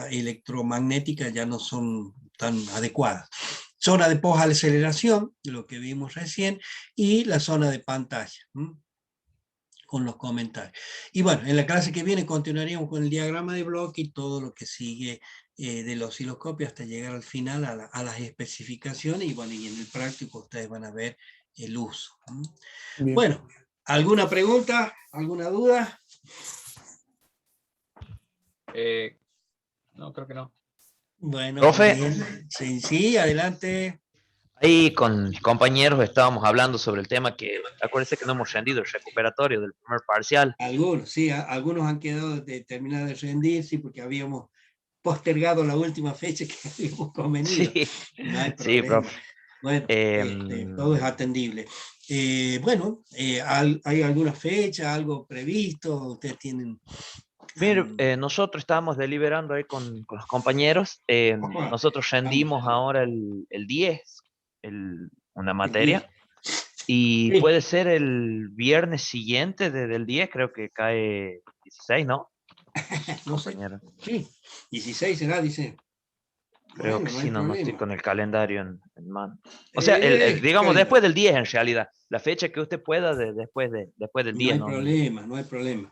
electromagnéticas ya no son tan adecuadas. zona de posaceleración, lo que vimos recién, y la zona de pantalla, con los comentarios. Y bueno, en la clase que viene continuaríamos con el diagrama de bloque y todo lo que sigue del osciloscopio hasta llegar al final a las especificaciones, y bueno, y en el práctico ustedes van a ver el uso. Bien. Bueno, ¿alguna pregunta? ¿Alguna duda? No, creo que no. Bueno, profe. Sí, sí, adelante. Ahí con compañeros estábamos hablando sobre el tema que, acuérdense que no hemos rendido el recuperatorio del primer parcial. Algunos, sí, algunos han quedado de terminar de rendir, sí, porque habíamos postergado la última fecha que habíamos convenido. Sí, No hay problema. sí, profe. Bueno, todo es atendible. Bueno, ¿hay alguna fecha, algo previsto? ¿Ustedes tienen...? Mire, nosotros estábamos deliberando ahí con los compañeros. Nosotros rendimos ahora el 10, una materia. Y sí, puede ser el viernes siguiente del 10, creo que cae 16, ¿no? No sé. Sí, 16 será, dice. Creo que sí, no estoy con el calendario en mano. O sea, digamos, después del 10 en realidad. La fecha que usted pueda después del 10. No hay problema, no hay problema.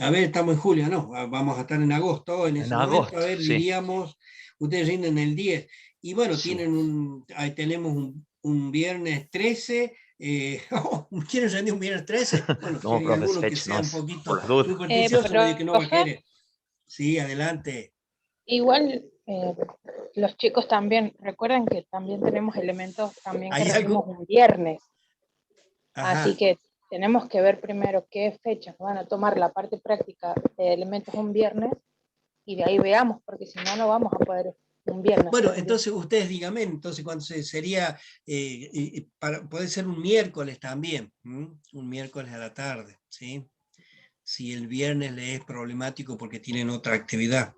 A ver, estamos en julio, ¿no? Vamos a estar en agosto. En ese momento, a ver, sí, diríamos, ustedes rinden el 10. Y bueno, sí, tienen ahí tenemos un viernes 13. ¿Quieren rendir un viernes 13? Bueno, no, hay algunos que sean un poquito supersticiosos, que no va a querer. Sí, adelante. Igual, los chicos también, recuerden que también tenemos elementos también que rendimos un viernes. Ajá. Así que tenemos que ver primero qué fechas van a tomar la parte práctica de elementos un viernes y de ahí veamos, porque si no, no vamos a poder un viernes. Bueno, entonces ustedes díganme, entonces cuando sería, puede ser un miércoles también, un miércoles a la tarde, ¿sí? Si el viernes les es problemático porque tienen otra actividad.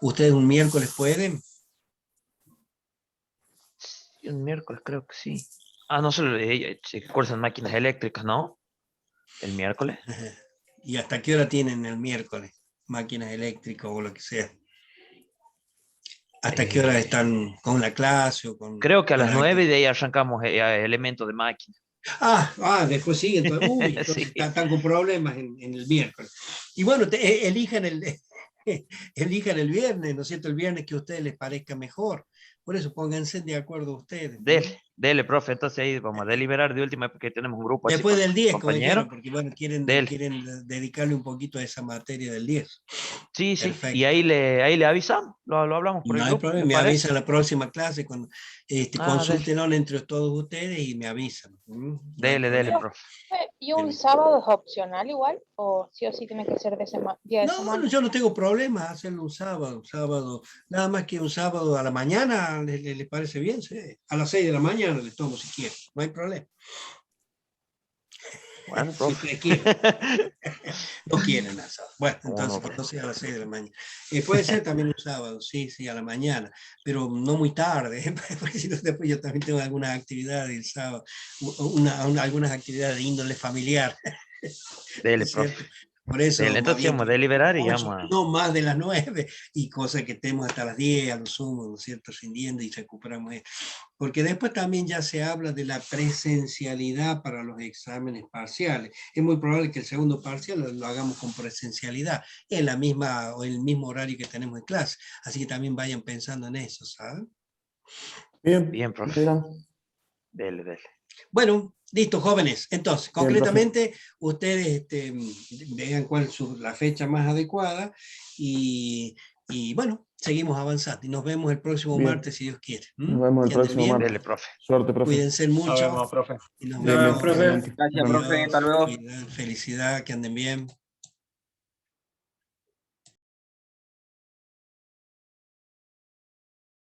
¿Ustedes un miércoles pueden? Sí, un miércoles creo que sí. No solo cursan máquinas eléctricas, ¿no? El miércoles. ¿Y hasta qué hora tienen el miércoles? Máquinas eléctricas o lo que sea. ¿Hasta qué hora están con la clase? O con, creo que a las 9 de ahí arrancamos elementos de máquina. Después sí, entonces, sí, están con problemas en el miércoles. Y bueno, elijan el viernes, ¿no es cierto? El viernes que a ustedes les parezca mejor. Por eso pónganse de acuerdo ustedes. Dele, profe, entonces ahí vamos a deliberar de última porque tenemos un grupo. Después del 10, como dijeron, porque bueno, quieren dedicarle un poquito a esa materia del 10. Sí, perfecto. Sí, y ahí le avisamos, lo hablamos por el grupo. No hay problema, me avisan la próxima clase, cuando consúltenlo entre todos ustedes y me avisan. Dele, profe. ¿Y un sábado es opcional igual? ¿O sí o sí tiene que ser de día de semana? No, yo no tengo problema hacerlo un sábado, nada más que un sábado a la mañana, ¿les parece bien? Sí. A las 6 de la mañana les tomo si quieren, no hay problema. Bueno, si ustedes quieren. No quieren el sábado. Bueno, entonces a las 6 de la mañana. Puede ser también un sábado, sí, a la mañana, pero no muy tarde, porque si no después yo también tengo algunas actividades el sábado, algunas actividades de índole familiar. Dele, profe. Por eso, entonces vamos a deliberar y vamos a... No más de las 9, y cosas que estemos hasta las 10 a lo sumo, ¿no es cierto?, rindiendo y recuperamos eso. Porque después también ya se habla de la presencialidad para los exámenes parciales. Es muy probable que el segundo parcial lo hagamos con presencialidad, en la misma o el mismo horario que tenemos en clase. Así que también vayan pensando en eso, ¿saben? Bien, profe. Dele. Bueno, listo, jóvenes. Entonces, concretamente, ustedes vean cuál es la fecha más adecuada y bueno, seguimos avanzando. Y nos vemos el próximo martes, si Dios quiere. Nos vemos el próximo martes. Dele, profe. Suerte, profe. Cuídense mucho. Nos vemos, profe. Y nos vemos, vemos. profe. Gracias, profe. Hasta luego. Felicidad, que anden bien.